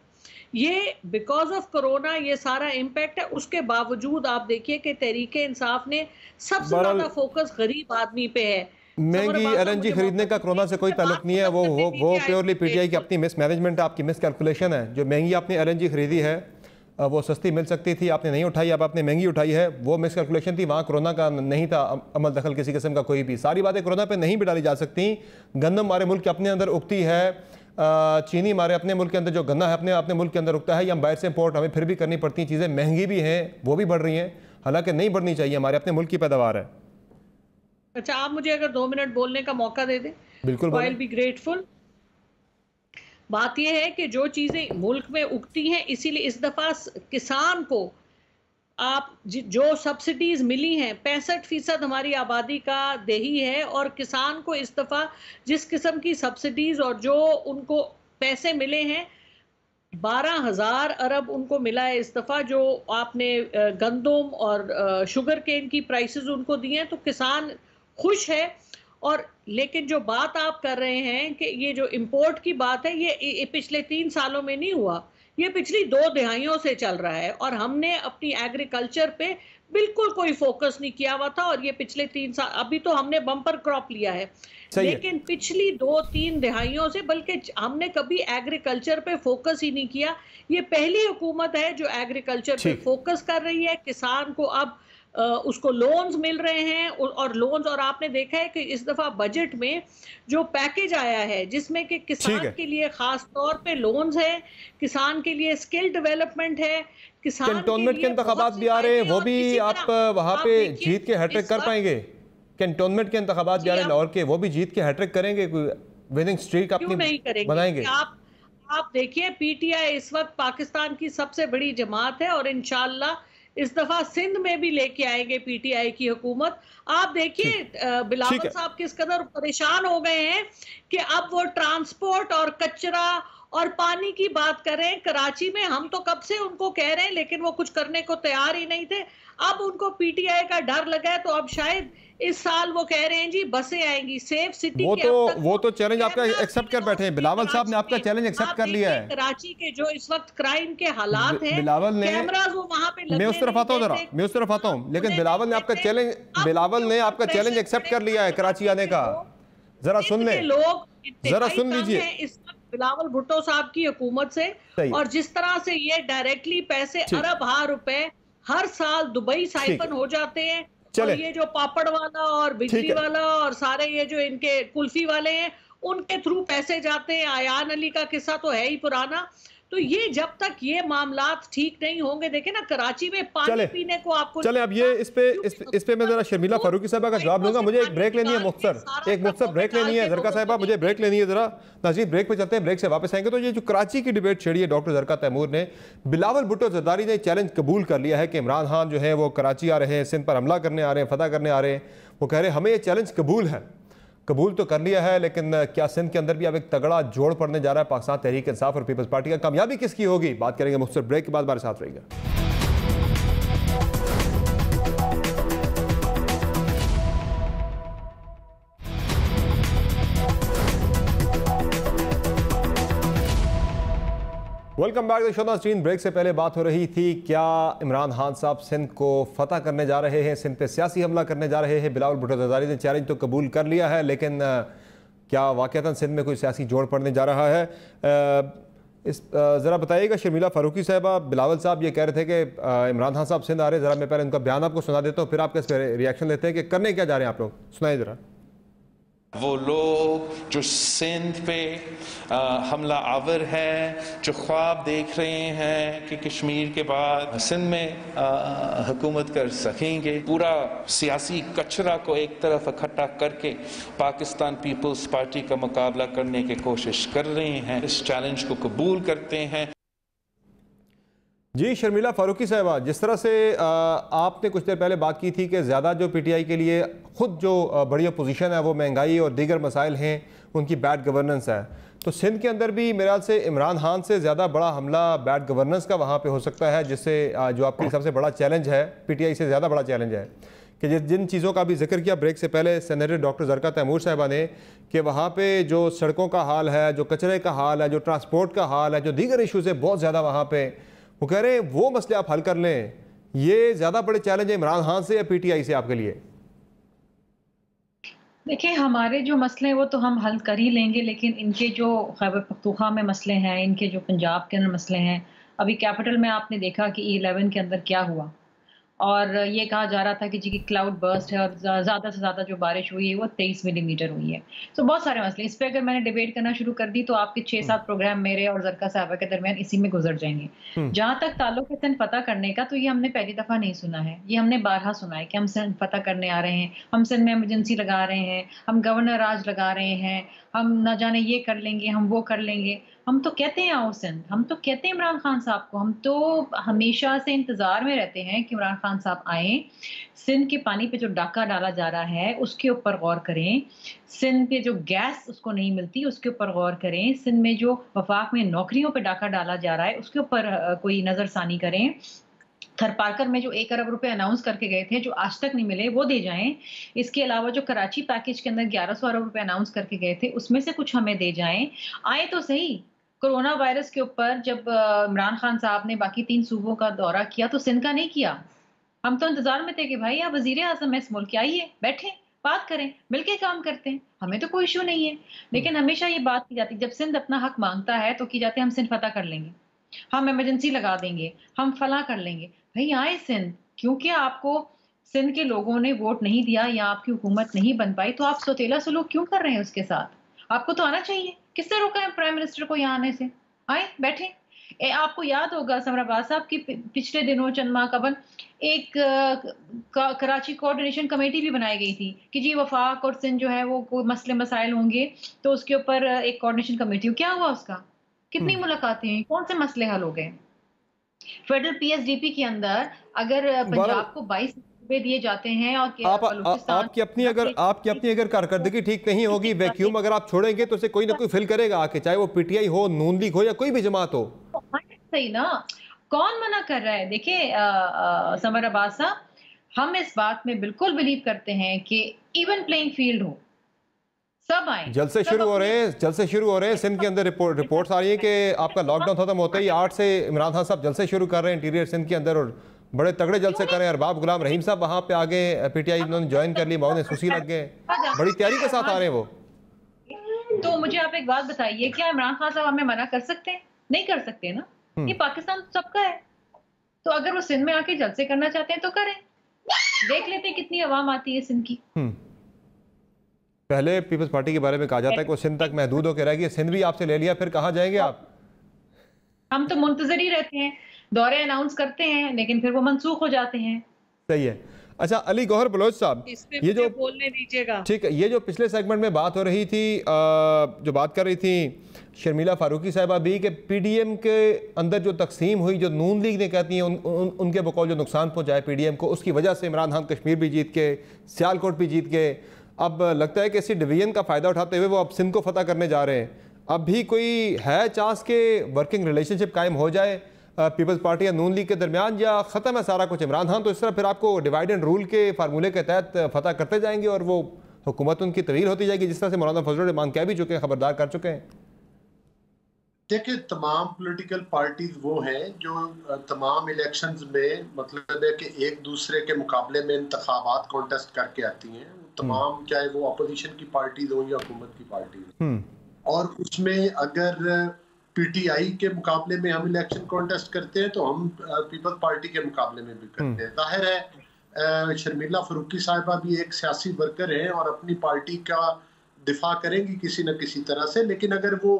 ये बिकॉज ऑफ कोरोना ये सारा इम्पैक्ट है। उसके बावजूद आप देखिए कि तहरीक इंसाफ ने सबसे ज्यादा फोकस गरीब आदमी पे है। महंगी एलएनजी खरीदने का कोरोना से कोई ताल्लुक नहीं है, वो प्योरली पीटीआई की अपनी मिस मैनेजमेंट है, आपकी मिस कैलकुलेशन है। जो महंगी आपने एलएनजी खरीदी है वो सस्ती मिल सकती थी, आपने नहीं उठाई, अब आपने महंगी उठाई है, वो मिस कैलकुलेशन थी। वहाँ कोरोना का नहीं था अमल दखल किसी किस्म का कोई भी। सारी बातें कोरोना पे नहीं भी डाली जा सकती। गंदम हमारे मुल्क के अपने अंदर उगती है, चीनी हमारे अपने मुल्क के अंदर, जो गन्ना है अपने मुल्क के अंदर उगता है, या हम बाहर से इंपोर्ट हमें फिर भी करनी पड़ती हैं। चीज़ें महंगी भी हैं, वो भी बढ़ रही हैं, हालांकि नहीं बढ़नी चाहिए, हमारे अपने मुल्क की पैदावार है। अच्छा, आप मुझे अगर 2 मिनट बोलने का मौका दे दें। बिल्कुल, आई विल बी ग्रेटफुल। बात यह है कि जो चीज़ें मुल्क में उगती हैं, इसीलिए इस दफ़ा किसान को आप जो सब्सिडीज मिली हैं, 65% हमारी आबादी का देही है, और किसान को इस दफ़ा जिस किस्म की सब्सिडीज और जो उनको पैसे मिले हैं, 12,000 अरब उनको मिला है इस दफ़ा। जो आपने गंदम और शुगर केन की प्राइसेस उनको दिए हैं, तो किसान खुश है। और लेकिन जो बात आप कर रहे हैं कि ये जो इंपोर्ट की बात है, ये पिछले 3 सालों में नहीं हुआ, ये पिछली 2 दिहाइयों से चल रहा है और हमने अपनी एग्रीकल्चर पे बिल्कुल कोई फोकस नहीं किया हुआ था। और ये पिछले 3 साल, अभी तो हमने बम्पर क्रॉप लिया है, लेकिन पिछली 2-3 दिहाइयों से बल्कि हमने कभी एग्रीकल्चर पे फोकस ही नहीं किया। ये पहली हुकूमत है जो एग्रीकल्चर पे फोकस कर रही है। किसान को अब उसको लोन्स मिल रहे हैं और लोन्स, और आपने देखा है कि इस दफा बजट में जो पैकेज आया है जिसमें कि किसान के लिए खास तौर पे लोन्स है, किसान के लिए स्किल डेवलपमेंट है, किसान कैंटोनमेंट के इंतखाबात भी आ रहे हैं, वो भी आप वहाँ पे जीत के हैट्रिक कर पाएंगे? कैंटोनमेंट के इंतखाबात भी आ रहे हैं लाहौर के, वो भी जीत के हैट्रिक करेंगे? विनिंग स्ट्रीक अपनी बनाएंगे? आप देखिए पीटीआई इस वक्त पाकिस्तान की सबसे बड़ी जमात है और इंशाल्लाह इस दफा सिंध में भी लेके आएंगे पीटीआई की हुकूमत। आप देखिए बिलावल साहब किस कदर परेशान हो गए हैं कि अब वो ट्रांसपोर्ट और कचरा और पानी की बात करें कराची में। हम तो कब से उनको कह रहे हैं लेकिन वो कुछ करने को तैयार ही नहीं थे। अब उनको पीटीआई का डर लगा है तो अब शायद इस साल वो कह रहे हैं जी बसें आएंगी सेफ सिटी। वो तो चैलेंज आपका एक्सेप्ट कर बैठे हैं। बिलावल साहब ने आपका चैलेंज एक्सेप्ट कर लिया है। कराची के जो इस वक्त क्राइम के हालात हैं, बिलावल ने, कैमरास वो वहां पे मैं उस तरफ आता हूं जरा, मैं उस तरफ आता हूं, लेकिन बिलावल ने आपका चैलेंज एक्सेप्ट कर लिया है कराची आने का। जरा सुन ले, जरा सुन लीजिए इस बिलावल भुट्टो साहब की हुकूमत से, और जिस तरह से ये डायरेक्टली पैसे अरब रुपए हर साल दुबई साइफन हो जाते हैं। और ये जो पापड़ वाला और बिजली वाला और सारे ये जो इनके कुल्फी वाले हैं उनके थ्रू पैसे जाते हैं। आयान अली का किस्सा तो है ही पुराना। तो ये जब तक ये मामलात ठीक नहीं होंगे, देखे ना कराची में पानी पीने को आपको अब ये इस पे मैं जरा शर्मिला फारूकी साहबा का जवाब दूंगा। मुझे एक ब्रेक लेनी है, मुख्तसर ब्रेक लेनी है। जरका साहिबा मुझे ब्रेक लेनी है जरा। नाज़रीन ब्रेक पे चलते हैं, ब्रेक से वापस आएंगे। तो ये जो कराची की डिबेट छेड़ी है डॉक्टर जरका तैमूर ने, बिलावल भुट्टो जरदारी ने चैलेंज कबूल कर लिया है कि इमरान खान जो है वो कराची आ रहे हैं, सिंध पर हमला करने आ रहे हैं, फतह करने आ रहे हैं। वो कह रहे हैं हमें ये चैलेंज कबूल है, कबूल तो कर लिया है, लेकिन क्या सिंध के अंदर भी अब एक तगड़ा जोड़ पड़ने जा रहा है पाकिस्तान तहरीक इंसाफ और पीपल्स पार्टी का? कामयाबी किसकी होगी, बात करेंगे मुख्तसर ब्रेक के बाद। हमारे साथ रहिएगा। वेलकम बैक टू शो नाज़रीन। ब्रेक से पहले बात हो रही थी क्या इमरान खान साहब सिंध को फतह करने जा रहे हैं, सिंध पे सियासी हमला करने जा रहे हैं। बिलावल भुट्टो जरदारी ने चैलेंज तो कबूल कर लिया है, लेकिन क्या वाकईतन सिंध में कोई सियासी जोड़ पड़ने जा रहा है? ज़रा बताइएगा शर्मिला फारूकी साहबा। बिलावल साहब ये कह रहे थे कि इमरान खान साहब सिंध आ रहे हैं। ज़रा मैं पहले उनका बयान आपको सुना देता हूँ, फिर आप इस पर रिएक्शन लेते हैं कि करने क्या जा रहे हैं आप लोग। सुनाइए ज़रा। वो लोग जो सिंध पे हमला आवर है, जो ख्वाब देख रहे हैं कि कश्मीर के बाद सिंध में हुकूमत कर सकेंगे, पूरा सियासी कचरा को एक तरफ इकट्ठा करके पाकिस्तान पीपल्स पार्टी का मुकाबला करने की कोशिश कर रहे हैं, इस चैलेंज को कबूल करते हैं। जी शर्मिला फारूकी साहबा, जिस तरह से आपने कुछ देर पहले बात की थी कि ज़्यादा जो पीटीआई के लिए ख़ुद जो बड़ी अपोजिशन है वो महंगाई और दीगर मसाइल हैं, उनकी बैड गवर्नेंस है, तो सिंध के अंदर भी मेरे ख्याल से इमरान खान से ज़्यादा बड़ा हमला बैड गवर्नेंस का वहाँ पे हो सकता है, जिससे जो आपके सबसे बड़ा चैलेंज है, पीटीआई से ज़्यादा बड़ा चैलेंज है कि जिन चीज़ों का भी जिक्र किया ब्रेक से पहले सेनेटर डॉक्टर जरका तैमूर साहबा ने, कि वहाँ पे जो सड़कों का हाल है, जो कचरे का हाल है, जो ट्रांसपोर्ट का हाल है, जो दीगर इशूज़ है बहुत ज़्यादा वहाँ पे, वो कह रहे हैं वो मसले आप हल कर लें। ये ज़्यादा बड़े चैलेंज है इमरान खान से या पीटीआई से आपके लिए? देखिए हमारे जो मसले हैं वो तो हम हल कर ही लेंगे, लेकिन इनके जो खैबर पख्तूनख्वा में मसले हैं, इनके जो पंजाब के अंदर मसले हैं, अभी कैपिटल में आपने देखा कि E11 के अंदर क्या हुआ, और ये कहा जा रहा था कि जी की क्लाउड बर्स्ट है और ज़्यादा से ज़्यादा जो बारिश हुई है वो 23 मिलीमीटर हुई है। तो बहुत सारे मसले, इस पर अगर मैंने डिबेट करना शुरू कर दी तो आपके 6-7 प्रोग्राम मेरे और जरका साहबा के दरमियान इसी में गुजर जाएंगे। जहाँ तक ताल्लुक है सिंध फतह करने का, तो ये हमने पहली दफ़ा नहीं सुना है, ये हमने बारहा सुना है कि हम सिंध फतह करने आ रहे हैं, हम सिंध में एमरजेंसी लगा रहे हैं, हम गवर्नर राज लगा रहे हैं, हम न जाने ये कर लेंगे, हम वो कर लेंगे। हम तो कहते हैं आओ सिंध, हम तो कहते हैं इमरान खान साहब को, हम तो हमेशा से इंतज़ार में रहते हैं कि इमरान खान साहब आएँ, सिंध के पानी पे जो डाका डाला जा रहा है उसके ऊपर गौर करें, सिंध पे जो गैस उसको नहीं मिलती उसके ऊपर गौर करें, सिंध में जो वफाक में नौकरियों पे डाका डाला जा रहा है उसके ऊपर कोई नज़रसानी करें। थरपारकर में जो 1 अरब रुपए अनाउंस करके गए थे जो आज तक नहीं मिले वो दे जाएं। इसके अलावा जो कराची पैकेज के अंदर 1100 अरब रुपए अनाउंस करके गए थे उसमें से कुछ हमें दे जाएं। आए तो सही, कोरोना वायरस के ऊपर जब इमरान खान साहब ने बाकी 3 सूबों का दौरा किया तो सिंध का नहीं किया। हम तो इंतजार में थे कि भाई आप वजीर आजम इस मुल्क के आइए, बैठे, बात करें, मिलके काम करते हैं, हमें तो कोई इशू नहीं है। लेकिन हमेशा ये बात की जाती है, जब सिंध अपना हक मांगता है तो की जाती है हम सिंध फतह कर लेंगे, हम इमरजेंसी लगा देंगे, हम फला कर लेंगे। भाई आए सिंध, क्योंकि आपको सिंध के लोगों ने वोट नहीं दिया या आपकी हुकूमत नहीं बन पाई तो आप सौतेला सलूक क्यों कर रहे हैं उसके साथ? आपको तो आना चाहिए। किसने रोका है प्राइम मिनिस्टर को यहाँ आने से? आए, बैठे। आपको याद होगा समर अब्बास साहब की पिछले दिनों चंद माह कबल एक कराची कोऑर्डिनेशन कमेटी भी बनाई गई थी कि जी वफाक और सिंध जो है वो कोई मसले मसाइल होंगे तो उसके ऊपर एक कोऑर्डिनेशन कमेटी। क्या हुआ उसका? कितनी मुलाकातें हुई? कौन से मसले हल हो गए? फेडरल पीएसडीपी के अंदर अगर पंजाब को 22 रुपए दिए जाते हैं और आपकी अपनी अगर कारकर्दगी ठीक नहीं होगी, वैक्यूम अगर आप छोड़ेंगे तो उसे कोई ना कोई फिल करेगा आके, चाहे वो पीटीआई हो, नून लीग हो या कोई भी जमात हो। सही ना, कौन मना कर रहा है? देखिए समर अब्बास साहब, हम इस बात में बिल्कुल बिलीव करते हैं कि इवन प्लेइंग फील्ड हो, सब आए। जल्द से शुरू हो रहे हैं सिंध के अंदर रिपोर्ट्स आ रही है कि आपका लॉकडाउन खत्म होता ही 8 से इमरान खान साहब जल्द से शुरू कर रहे हैं इंटीरियर सिंध के अंदर, और बड़े तगड़े जल्द से कर रहे हैं। अरबाब गुलाम रहीम साहब वहां पे आगे पीटीआई उन्होंने ज्वाइन कर ली, मौन सुसी लग गए, बड़ी तैयारी के साथ आ रहे हैं वो। तो मुझे आप एक बात बताइए, क्या इमरान खान साहब हमें मना कर सकते हैं? नहीं कर सकते ना, ये पाकिस्तान सबका है। तो अगर वो सिंध में आके जलसे करना चाहते हैं तो करें, देख लेते हैं कितनी आवाम आती है सिंध की। पहले पीपल्स पार्टी के बारे में कहा जाता है कि वो सिंध तक महदूद होकर रह गई, सिंध भी आपसे ले लिया, फिर कहाँ जाएंगे आप? हम तो मुंतजर ही रहते हैं, दौरे अनाउंस करते हैं लेकिन फिर वो मनसूख हो जाते हैं। सही है। अच्छा अली गौहर बलोच साहब, ये जो बोलने दीजिएगा, ठीक है, ये जो पिछले सेगमेंट में बात हो रही थी, जो बात कर रही थी शर्मिला फारूकी साहिबा भी, कि पीडीएम के अंदर जो तकसीम हुई, जो नून लीग ने कहती है उनके बकौल जो नुकसान पहुंचाए पीडीएम को, उसकी वजह से इमरान खान कश्मीर भी जीत के, सियालकोट भी जीत के, अब लगता है कि इसी डिवीजन का फ़ायदा उठाते हुए वो अब सिंध को फतह करने जा रहे हैं। अब भी कोई है चांस के वर्किंग रिलेशनशिप कायम हो जाए पीपल्स पार्टी या नून लीग के दरमियान, या ख़त्म है सारा कुछ? इमरान खान तो इस तरह फिर आपको डिवाइड एंड रूल के फार्मूले के तहत फतह करते जाएंगे और वो हुकूमत उनकी तवील होती जाएगी, जिस तरह से मौलाना फजलुर रहमान कह भी चुके हैं, खबरदार कर चुके हैं। देखिए, तमाम पॉलिटिकल पार्टीज वो हैं जो तमाम इलेक्शंस में मतलब है कि एक दूसरे के मुकाबले में इंतखाबात कॉन्टेस्ट करके आती हैं, तमाम, चाहे वो अपोजिशन की पार्टीज हो या हुकूमत की पार्टीज। और उसमें अगर पीटीआई के मुकाबले में हम इलेक्शन कॉन्टेस्ट करते हैं तो हम पीपल्स पार्टी के मुकाबले में भी करते हैं। जाहिर है शर्मिला फारूकी साहिबा भी एक सियासी वर्कर हैं और अपनी पार्टी का दिफा करेंगी किसी न किसी तरह से, लेकिन अगर वो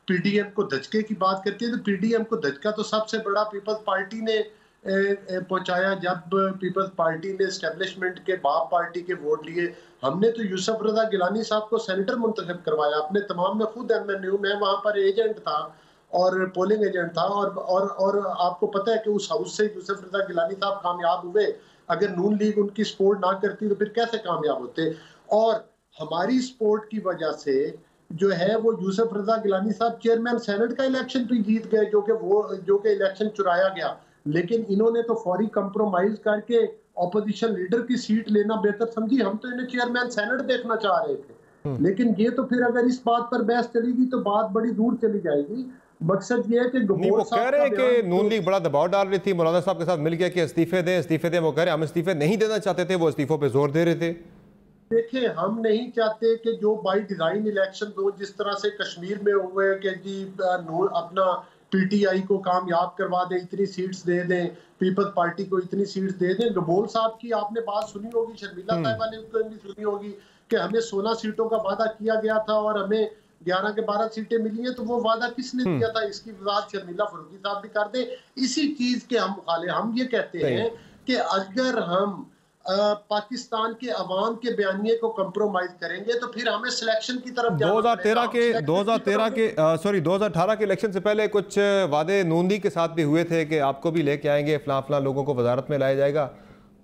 पीडीएम को धचके की बात करती है तो पीडीएम को धचका तो सबसे बड़ा पीपल्स पार्टी ने पहुंचाया जब पीपल्स पार्टी ने एस्टेब्लिशमेंट के बाप पार्टी के वोट लिए। हमने तो यूसुफ रजा गिलानी साहब को सेनेटर मुंतखब करवाया अपने तमाम में, खुद एमएनयू में वहां पर एजेंट था और पोलिंग एजेंट था, और आपको पता है कि उस हाउस से यूसुफ रजा गिलानी साहब कामयाब हुए। अगर नून लीग उनकी सपोर्ट ना करती तो फिर कैसे कामयाब होते? और हमारी सपोर्ट की वजह से जो है वो यूसुफ रजा गिलानी साहब चेयरमैन सेनेट का इलेक्शन भी जीत गए, जो कि इलेक्शन चुराया गया। लेकिन इन्होंने तो फौरी कंप्रोमाइज करके ऑपोजिशन लीडर की सीट लेना बेहतर समझी। हम तो इन्हें चेयरमैन सेनेट देखना चाह रहे थे, लेकिन ये तो फिर अगर इस बात पर बहस चलेगी तो बात बड़ी दूर चली जाएगी। मकसद ये है कि वो कह रहे हैं कि नून लीग बड़ा दबाव डाल रही थी मौलाना साहब के साथ मिलकर कि इस्तीफे दें। वो कह रहे हैं हम इस्तीफे नहीं देना चाहते थे, वो इस्तीफों पे जोर दे रहे थे। देखिए, हम नहीं चाहते कि जो बाई डिजाइन इलेक्शन दो जिस तरह से कश्मीर में हुए कि जी अपना पीटीआई को कामयाब करवा दें, इतनी सीट्स दे दें, पीपल्स पार्टी को इतनी सीट्स दे दें। गबोल साहब की आपने बात सुनी होगी, शर्मिला साहिबा ने उसको भी सुनी होगी कि हमें 16 सीटों का वादा किया गया था और हमें 11 के 12 सीटें मिली हैं। तो वो वादा किसने दिया था, इसकी वजाहत शर्मिला फारूकी साहब भी कर दे। इसी चीज के हम मुखालिफ, हम ये कहते हैं कि अगर हम पाकिस्तान के अवाम के बयानिए को कंप्रोमाइज करेंगे तो फिर हमें सिलेक्शन की तरफ 2018 के इलेक्शन से पहले कुछ वादे नून लीग के साथ भी हुए थे कि आपको भी लेके आएंगे, फलां लोगों को वजारत में लाया जाएगा।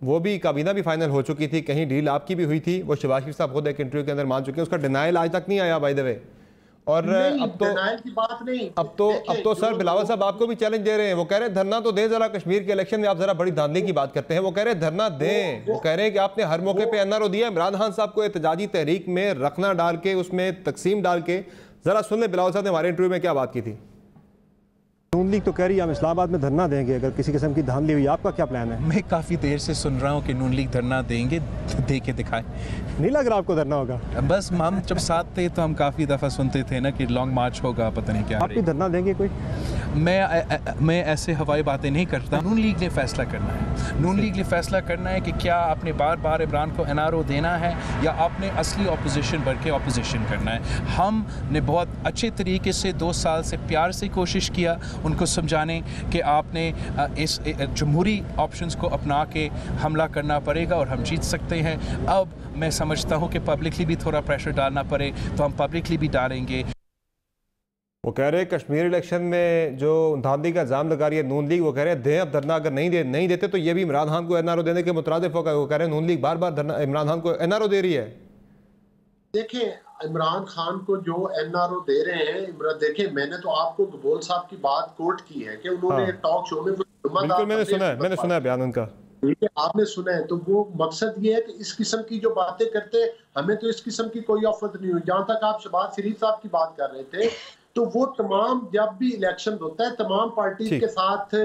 वो भी काबीना भी फाइनल हो चुकी थी, कहीं डील आपकी भी हुई थी, वो शहबाज शरीफ साहब खुद एक इंटरव्यू के अंदर मान चुके हैं, उसका डिनाइल आज तक नहीं आया बाय द वे। और अब तो सर बिलावल साहब आपको भी चैलेंज दे रहे हैं, वो कह रहे हैं धरना तो दें जरा, कश्मीर के इलेक्शन में आप जरा बड़ी धांधली की बात करते हैं, वो कह रहे हैं धरना दें। वो कह रहे हैं कि आपने हर मौके पे एनआरओ दिया, इमरान खान साहब को एहतजाजी तहरीक में रखना डाल के, उसमें तकसीम डाल के। जरा सुन ले बिलावल साहब ने हमारे इंटरव्यू में क्या बात की थी। नून लीग तो कह रही है हम इस्लामाबाद में धरना देंगे अगर किसी किस्म की धांधली हुई, आपका क्या प्लान है? मैं काफ़ी देर से सुन रहा हूँ कि नून लीग धरना देंगे, दे के दिखाए। नहीं लग रहा आपको धरना होगा? बस हम जब साथ थे तो हम काफ़ी दफ़ा सुनते थे ना कि लॉन्ग मार्च होगा, पता नहीं क्या। आप भी धरना देंगे कोई? मैं ऐसे हवाई बातें नहीं करता। नून लीग ने फैसला करना है। नून लीग ने फैसला करना है कि क्या आपने बार बार इमरान को NRO देना है या आपने असली अपोजिशन बन के अपोजिशन करना है। हमने बहुत अच्छे तरीके से 2 साल से प्यार से कोशिश किया उनको समझाने कि आपने इस जमहूरी ऑप्शंस को अपना के हमला करना पड़ेगा और हम जीत सकते हैं। अब मैं समझता हूँ कि पब्लिकली भी थोड़ा प्रेशर डालना पड़े तो हम पब्लिकली भी डालेंगे। वो कह रहे हैं कश्मीर इलेक्शन में जो धांधली का इल्ज़ाम लगा रही है नून लीग, वो कह रहे हैं दें अब धरना, अगर नहीं देते तो ये भी इमरान खान को NRO देने के मुतरादिफ होगा। वो कह रहे हैं नून लीग बार बार धरना इमरान खान को NRO दे रही है। देखिए इमरान खान को जो NRO दे रहे हैं, देखिए मैंने तो आपको गबोल साहब की बात कोट की है कि उन्होंने टॉक शो में बिल्कुल मैंने सुना है बयान उनका, आपने सुना है। तो वो मकसद ये है कि इस किस्म की जो बातें करते, हमें तो इस किस्म की कोई ऑफत नहीं हुई। जहां तक आप शहबाज शरीफ साहब की बात कर रहे थे, तो वो तमाम जब भी इलेक्शन होता है तमाम पार्टी के साथ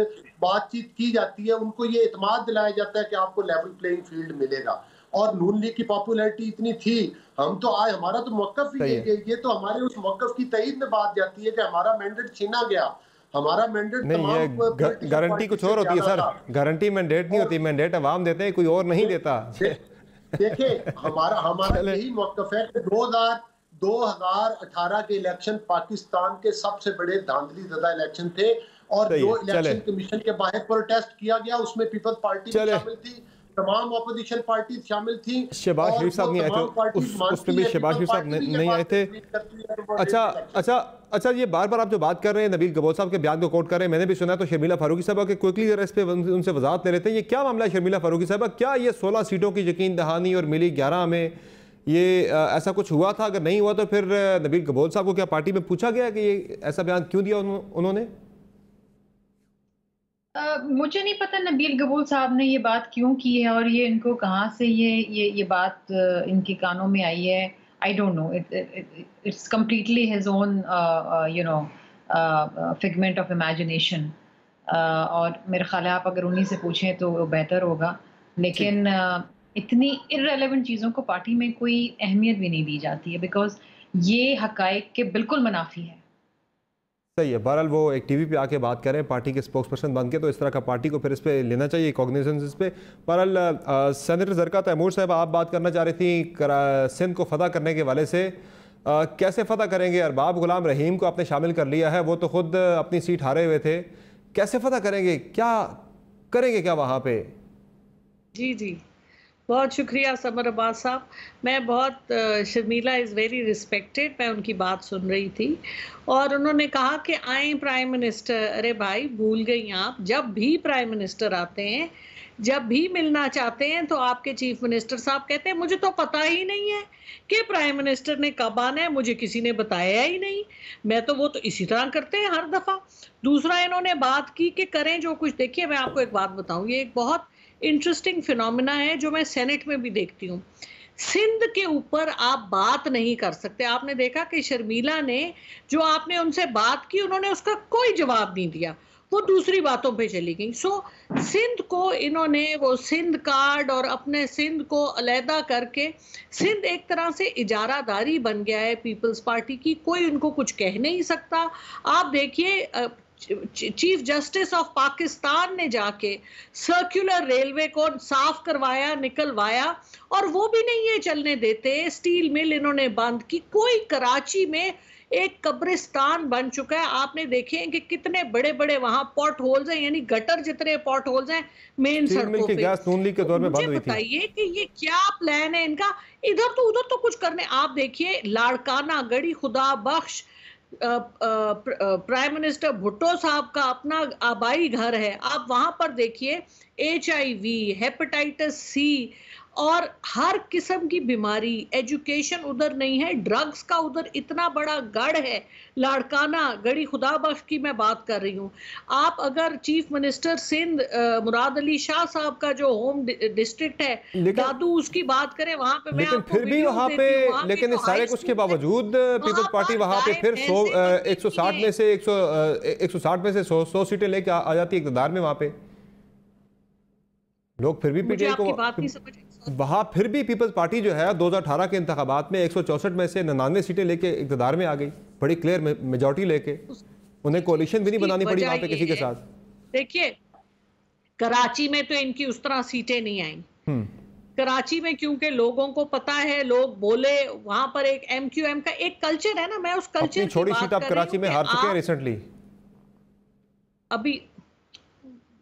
बातचीत की जाती है, उनको ये इत्मीनान दिलाया जाता है कि आपको लेवल प्लेइंग फील्ड मिलेगा। और नून लीग की पॉपुलैरिटी इतनी थी, हम तो आए, हमारा तो मौकफ ही ये तो हमारे उस मौकफ की तईद में बात जाती है कि हमारा मैंडेट छीना गया। हमारा मैंडेट नहीं, ये गारंटी कुछ और होती है सर, गारंटी मैंडेट नहीं होती, मैंडेट अवाम देते हैं, कोई और नहीं देता। देखिए हमारा यही मौकफ है कि 2018 के इलेक्शन पाकिस्तान के सबसे बड़े धांधली ज़दा इलेक्शन थे और जो इलेक्शन कमीशन के बाहर प्रोटेस्ट किया गया उसमें पीपल्स पार्टी शामिल थी, तमाम अपोजिशन पार्टी शामिल थी। शहबाज शरीफ साहब नहीं आए थे, उसमें भी शहबाज शरीफ साहब नहीं आए थे। अच्छा, ये बार बार आप जो बात कर रहे हैं नबील गबोल साहब के बयान को कोट कर रहे हैं, मैंने भी सुना तो शर्मिला फारूकी साहब के क्विकली जरा इस पे उनसे वजाहत ले लेते हैं। ये क्या मामला है शर्मिला फारूकी साहब, क्या ये 16 सीटों की यकीन दहानी और मिली 11 में ये ऐसा कुछ हुआ था? अगर नहीं हुआ तो फिर नबील गबोल साहब को क्या पार्टी में पूछा गया कि ये ऐसा बयान क्यों दिया उन्होंने? मुझे नहीं पता नबील गबूल साहब ने ये बात क्यों की है और ये इनको कहाँ से ये बात इनके कानों में आई है। I don't know, it's completely his own figment of imagination. और मेरे ख्याल है आप अगर उन्हीं से पूछें तो बेहतर होगा। लेकिन इतनी इररेलेवेंट चीज़ों को पार्टी में कोई अहमियत भी नहीं दी जाती है, बिकॉज ये हकायक के बिल्कुल मुनाफी है। सही है। बहरहाल वो एक टीवी पे आके बात कर रहे हैं पार्टी के स्पोक्स पर्सन बन के, तो इस तरह का पार्टी को फिर इस पे लेना चाहिए कॉग्निजेंस इस पे। बहरहाल सेनेटर ज़रका तैमूर साहब, आप बात करना चाह रही थी सिंध को फतह करने के वाले से, कैसे फतह करेंगे? अरबाब गुलाम रहीम को आपने शामिल कर लिया है, वो तो खुद अपनी सीट हारे हुए थे, कैसे फतह करेंगे, क्या करेंगे क्या वहाँ पे? जी बहुत शुक्रिया समर अब्बास साहब। मैं बहुत शर्मिला इज़ वेरी रिस्पेक्टेड, मैं उनकी बात सुन रही थी और उन्होंने कहा कि आए प्राइम मिनिस्टर। अरे भाई भूल गई आप, जब भी प्राइम मिनिस्टर आते हैं, जब भी मिलना चाहते हैं तो आपके चीफ मिनिस्टर साहब कहते हैं मुझे तो पता ही नहीं है कि प्राइम मिनिस्टर ने कब आना है, मुझे किसी ने बताया ही नहीं। वो तो इसी तरह करते हैं हर दफ़ा। दूसरा इन्होंने बात की कि करें जो कुछ। देखिए मैं आपको एक बात बताऊं, ये एक बहुत इंटरेस्टिंग फिनोमिना है जो मैं सेनेट में भी देखती हूँ। सिंध के ऊपर आप बात नहीं कर सकते। आपने देखा कि शर्मिला ने जो आपने उनसे बात की, उन्होंने उसका कोई जवाब नहीं दिया, वो दूसरी बातों पे चली गई। सिंध को इन्होंने वो सिंध कार्ड और अपने सिंध को अलहदा करके, सिंध एक तरह से इजारादारी बन गया है पीपल्स पार्टी की, कोई उनको कुछ कह नहीं सकता। आप देखिए चीफ जस्टिस ऑफ पाकिस्तान ने जाके सर्कुलर रेलवे को साफ करवाया, निकलवाया, और वो भी नहीं ये चलने देते। स्टील मिल इन्होंने बंद की। कोई कराची में एक कब्रिस्तान बन चुका है। आपने देखे कि कितने बड़े बड़े वहां पॉट होल्स हैं, यानी गटर जितने पॉट होल्स हैं मेन सड़कों पे। मुझे बताइए कि ये क्या प्लान है इनका? इधर तो उधर तो कुछ करने। आप देखिए लाड़काना गढ़ी खुदा बख्श, प्राइम मिनिस्टर भुट्टो साहब का अपना आबाई घर है, आप वहां पर देखिए HIV, हेपेटाइटिस C और हर किस्म की बीमारी, एजुकेशन उधर नहीं है, ड्रग्स का उधर इतना बड़ा गढ़ है, लाड़काना गढ़ी खुदा बख्श की मैं बात कर रही हूँ। आप अगर चीफ मिनिस्टर सिंध मुराद अली शाह साहब का जो होम डिस्ट्रिक्ट है दादू, उसकी बात करें, वहां पे मैं आपको फिर भी वहां पे, लेकिन सारे कुछ के बावजूद पीपल्स पार्टी वहां पे फिर 160 में से 100 सीटें लेके आ जाती है इक़्तिदार में। वहां पे लोग फिर भी पीटीआई को, वहां फिर भी पीपल्स पार्टी जो है 2018 के इंतखाबात में 164 में से 99 सीटें लेके इक़्तिदार में आ गई, बड़ी क्लियर मेजॉरिटी लेके। उन्हें कोalition भी नहीं बनानी पड़ी वहां पे किसी के साथ। देखिए कराची में तो इनकी उस तरह सीटें नहीं आई। कराची में क्योंकि लोगों को पता है, लोग बोले, वहां पर एक MQM का एक कल्चर है ना, मैं उस कल्चर की छोटी बात सीट आप कराची में हार चुके हैं रिसेंटली। अभी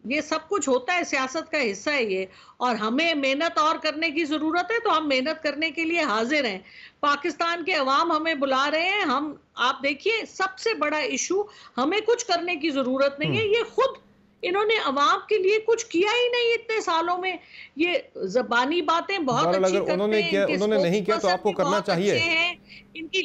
ये सब कुछ होता है, सियासत का हिस्सा है ये, और हमें मेहनत और करने की जरूरत है, तो हम मेहनत करने के लिए हाजिर हैं। पाकिस्तान के अवाम हमें बुला रहे हैं। हम, आप देखिए, सबसे बड़ा इशू, हमें कुछ करने की जरूरत नहीं है, ये खुद इन्होंने अवाम के लिए कुछ किया ही नहीं इतने सालों में। ये जबानी बातें बहुत अच्छी करते हैं, उन्होंने नहीं किया तो आपको करना चाहिए। इनकी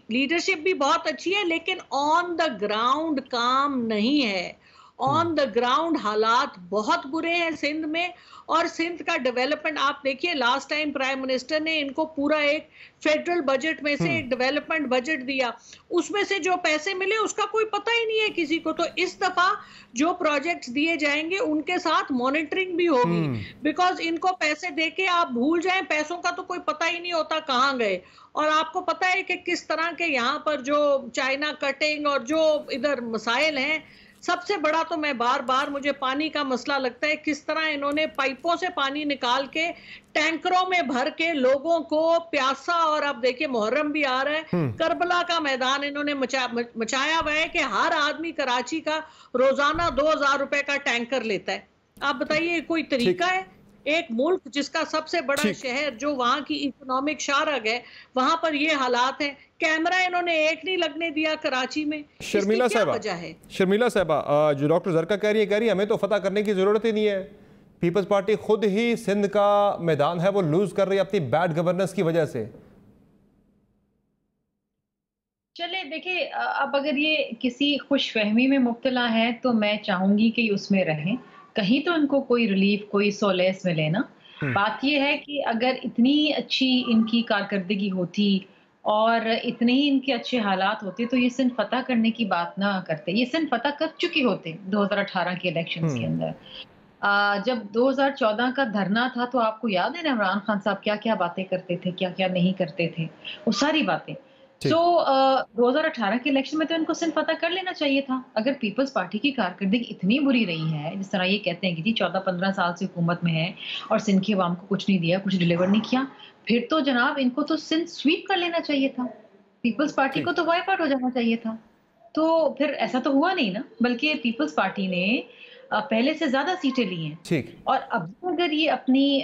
लीडरशिप भी बहुत अच्छी है, लेकिन ऑन द ग्राउंड काम नहीं है। ऑन द ग्राउंड हालात बहुत बुरे हैं सिंध में, और सिंध का डेवलपमेंट आप देखिए, लास्ट टाइम प्राइम मिनिस्टर ने इनको पूरा एक फेडरल बजट में से एक डेवलपमेंट बजट दिया, उसमें से जो पैसे मिले उसका कोई पता ही नहीं है किसी को। तो इस दफा जो प्रोजेक्ट्स दिए जाएंगे उनके साथ मॉनिटरिंग भी होगी, बिकॉज इनको पैसे देके आप भूल जाएं, पैसों का तो कोई पता ही नहीं होता कहाँ गए। और आपको पता है कि किस तरह के यहाँ पर जो चाइना कटिंग और जो इधर मसाइल हैं, सबसे बड़ा तो मैं बार बार मुझे पानी का मसला लगता है, किस तरह इन्होंने पाइपों से पानी निकाल के टैंकरों में भर के लोगों को प्यासा, और अब देखिए मुहर्रम भी आ रहा है, करबला का मैदान इन्होंने मचाया हुआ है कि हर आदमी कराची का रोजाना 2000 रुपए का टैंकर लेता है। आप बताइए कोई तरीका है? एक मुल्क जिसका सबसे बड़ा शहर, जो वहां की इकोनॉमिक शारग है, वहां पर ये हालात हैं। कैमरा इन्होंने एक नहीं लगने दिया कराची में। शर्मिला साहबा, जो डॉक्टर जरका कह रही है हमें तो फतह करने की जरूरत ही नहीं है, पीपल्स पार्टी खुद ही सिंध का मैदान है वो लूज कर रही है अपनी बैड गवर्नेंस की वजह से। चले देखिए, अब अगर ये किसी खुशफहमी में मुब्तला है तो मैं चाहूंगी कि उसमें रहें, कहीं तो इनको कोई रिलीफ, कोई सोलेस मिले ना। बात ये है कि अगर इतनी अच्छी इनकी कारकर्दगी होती और इतने ही इनके अच्छे हालात होते तो ये सिंध फतह करने की बात ना करते। ये सिंध फतह कर चुके होते 2018 के इलेक्शंस के अंदर। जब 2014 का धरना था तो आपको याद है ना, इमरान खान साहब क्या क्या बातें करते थे, क्या क्या नहीं करते थे, वो सारी बातें। 2018 के इलेक्शन में तो इनको सिंध फतह कर लेना चाहिए था। अगर पीपल्स पार्टी की कारकर्दगी इतनी बुरी रही है, जिस तरह ये कहते हैं कि जी 14-15 साल से हुकूमत में है और सिंध की आवाम को कुछ नहीं दिया, कुछ डिलीवर नहीं किया, फिर तो जनाब इनको तो सिंध स्वीप कर लेना चाहिए था। पीपल्स पार्टी को तो वाइप आउट हो जाना चाहिए था। तो फिर ऐसा तो हुआ नहीं ना, बल्कि पीपल्स पार्टी ने पहले से ज्यादा सीटें ली हैं। और अब अगर ये अपनी